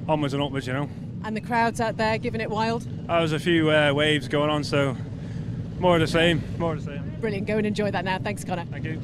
S16: onwards and upwards, you know.
S4: And the crowds out there giving it wild?
S16: There was a few waves going on, so more of the same, more of the same.
S4: Brilliant, go and enjoy that now. Thanks, Connor.
S16: Thank you.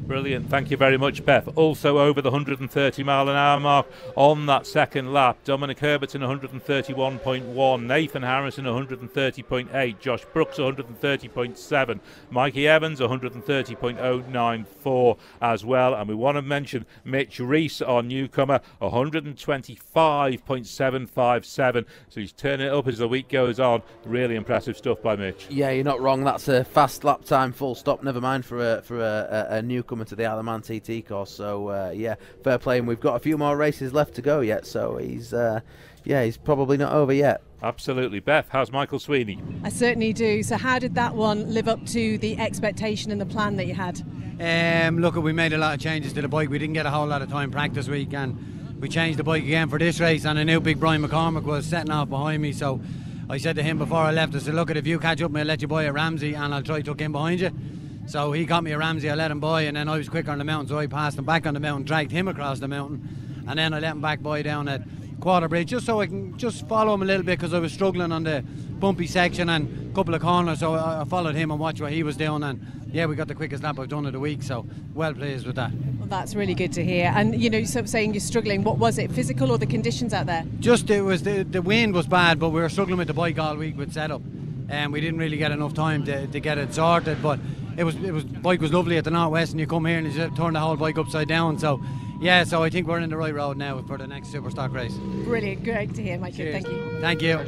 S1: Brilliant, thank you very much, Beth. Also over the 130 mile an hour mark on that second lap. Dominic Herbertson 131.1, Nathan Harrison 130.8, Josh Brooks 130.7, Mikey Evans 130.094 as well. And we want to mention Mitch Reese, our newcomer, 125.757. So he's turning it up as the week goes on. Really impressive stuff by Mitch.
S2: Yeah, you're not wrong. That's a fast lap time, full stop. Never mind for a newcomer to the Isle of Man TT course. So yeah, fair play. And we've got a few more races left to go yet. So he's probably not over yet.
S1: Absolutely. Beth, how's Michael Sweeney?
S4: I certainly do. So how did that one live up to the expectation and the plan that you had?
S17: Look, we made a lot of changes to the bike. We didn't get a whole lot of time practice week, and we changed the bike again for this race. And I knew big Brian McCormick was setting off behind me, so I said to him before I left, I said, look, if you catch up, I'll let you buy a Ramsey and I'll try to tuck in behind you. So he got me a Ramsey, I let him buy, and then I was quicker on the mountain, so I passed him back on the mountain, dragged him across the mountain, and then I let him back by down at Quarter Bridge, just so I can just follow him a little bit, because I was struggling on the bumpy section and a couple of corners, so I followed him and watched what he was doing, and yeah, we got the quickest lap I've done of the week, so well pleased with that.
S4: Well, that's really good to hear. And you know, you're sort of saying you're struggling. What was it, physical or the conditions out there?
S17: Just it was the wind was bad, but we were struggling with the bike all week with setup, and we didn't really get enough time to get it sorted. But bike was lovely at the Northwest, and you come here and you just turn the whole bike upside down. So yeah, so I think we're in the right road now for the next Superstock race.
S4: Brilliant, great to hear, Mike. Thank you.
S17: Thank you.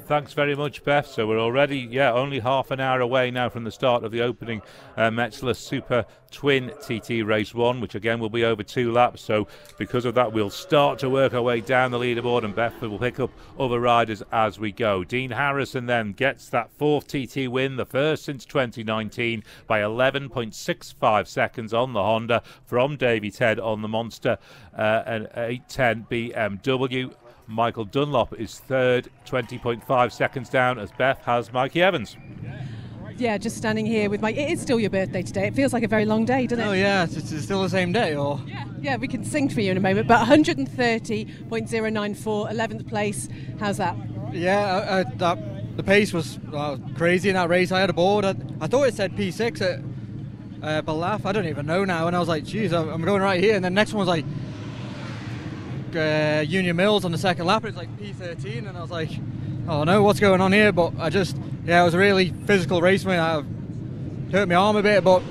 S1: Thanks very much, Beth. So we're already, only half an hour away now from the start of the opening Metzler Super Twin TT Race 1, which again will be over 2 laps. So because of that, we'll start to work our way down the leaderboard, and Beth will pick up other riders as we go. Dean Harrison then gets that 4th TT win, the first since 2019, by 11.65 seconds on the Honda from Davy Ted on the Monster, an 810 BMW. Michael Dunlop is third, 20.5 seconds down, as Beth has Mikey Evans.
S4: Yeah, just standing here with Mike. It is still your birthday today. It feels like a very long day, doesn't it?
S18: Oh yeah, it's still the same day, or?
S4: Yeah, we can sing for you in a moment, but 130.094, 11th place. How's that?
S18: Yeah, the pace was crazy in that race. I had a board. I thought it said P6 at Balaf. I don't even know now. And I was like, geez, I'm going right here. And then the next one was like Union Mills on the second lap. It's like P13, and I was like, oh no, what's going on here? But it was a really physical race for me. I hurt my arm a bit, but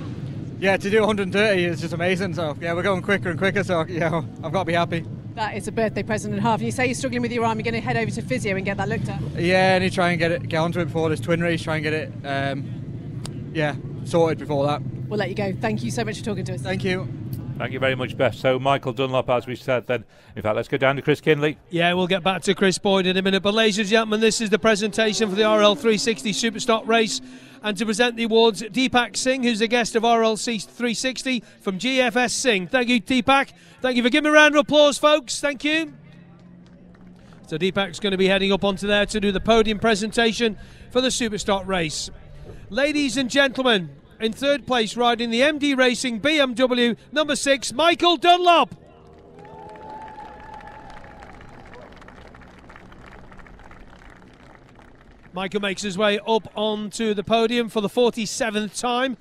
S18: yeah, to do 130 is just amazing. So yeah, we're going quicker and quicker, so yeah, I've got to be happy.
S4: That is a birthday present and a half. You say you're struggling with your arm, you're going to head over to physio and get that looked at?
S18: Yeah, I need to try and get onto it before this twin race, try and get it sorted before that.
S4: We'll let you go. Thank you so much for talking to us.
S18: Thank you.
S1: Thank you very much, Beth. So Michael Dunlop, as we said then. In fact, let's go down to Chris Kinley.
S3: Yeah, we'll get back to Chris Boyd in a minute. But ladies and gentlemen, this is the presentation for the RL360 Superstock race. And to present the awards, Deepak Singh, who's a guest of RL360 from GFS Singh. Thank you, Deepak. Thank you for giving me a round of applause, folks. Thank you. So Deepak's going to be heading up onto there to do the podium presentation for the Superstock race. Ladies and gentlemen, in third place, riding the MD Racing BMW number 6, Michael Dunlop. Michael makes his way up onto the podium for the 47th time.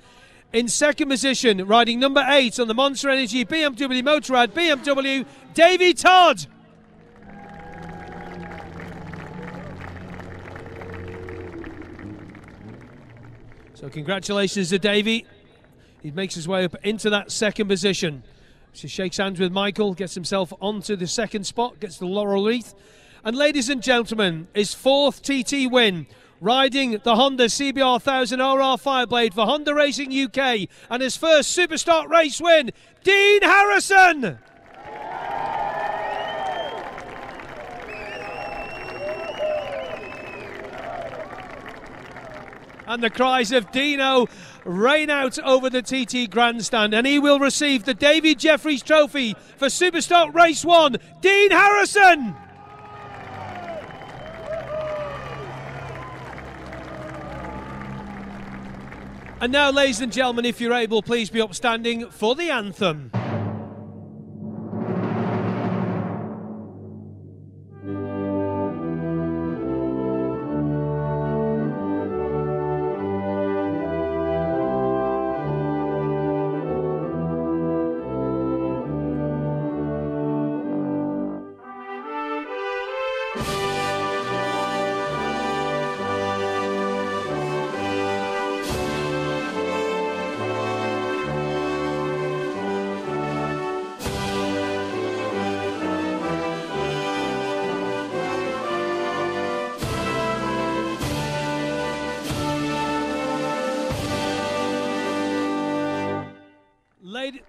S3: In second position, riding number 8 on the Monster Energy BMW Motorrad BMW, Davy Todd. So congratulations to Davey. He makes his way up into that second position. She shakes hands with Michael, gets himself onto the second spot, gets the laurel wreath. And ladies and gentlemen, his 4th TT win, riding the Honda CBR 1000 OR Fireblade for Honda Racing UK, and his first Superstock race win, Dean Harrison. And the cries of Dino rain out over the TT grandstand, and he will receive the Davy Jeffries Trophy for Superstock Race 1, Dean Harrison! And now, ladies and gentlemen, if you're able, please be upstanding for the anthem.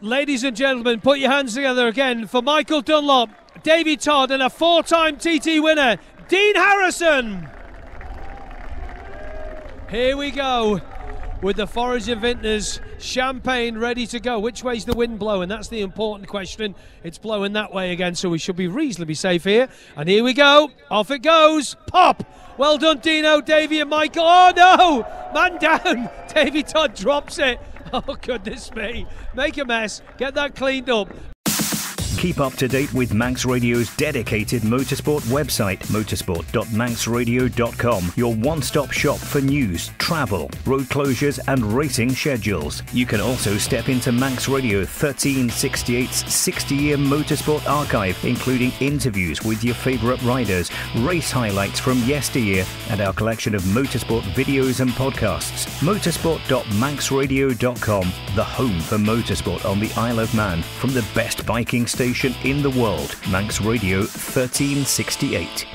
S3: Ladies and gentlemen, put your hands together again for Michael Dunlop, Davey Todd, and a 4-time TT winner, Dean Harrison. Here we go with the Forager Vintners champagne ready to go. Which way's the wind blowing? That's the important question. It's blowing that way again, so we should be reasonably safe here. And here we go. Off it goes. Pop. Well done, Dino, Davey and Michael. Oh, no. Man down. Davey Todd drops it. Oh, goodness me. Make a mess. Get that cleaned up.
S19: Keep up to date with Manx Radio's dedicated motorsport website, motorsport.manxradio.com, your one-stop shop for news, travel, road closures and racing schedules. You can also step into Manx Radio 1368's 60-year motorsport archive, including interviews with your favourite riders, race highlights from yesteryear, and our collection of motorsport videos and podcasts. Motorsport.manxradio.com, the home for motorsport on the Isle of Man, from the best biking station in the world, Manx Radio 1368.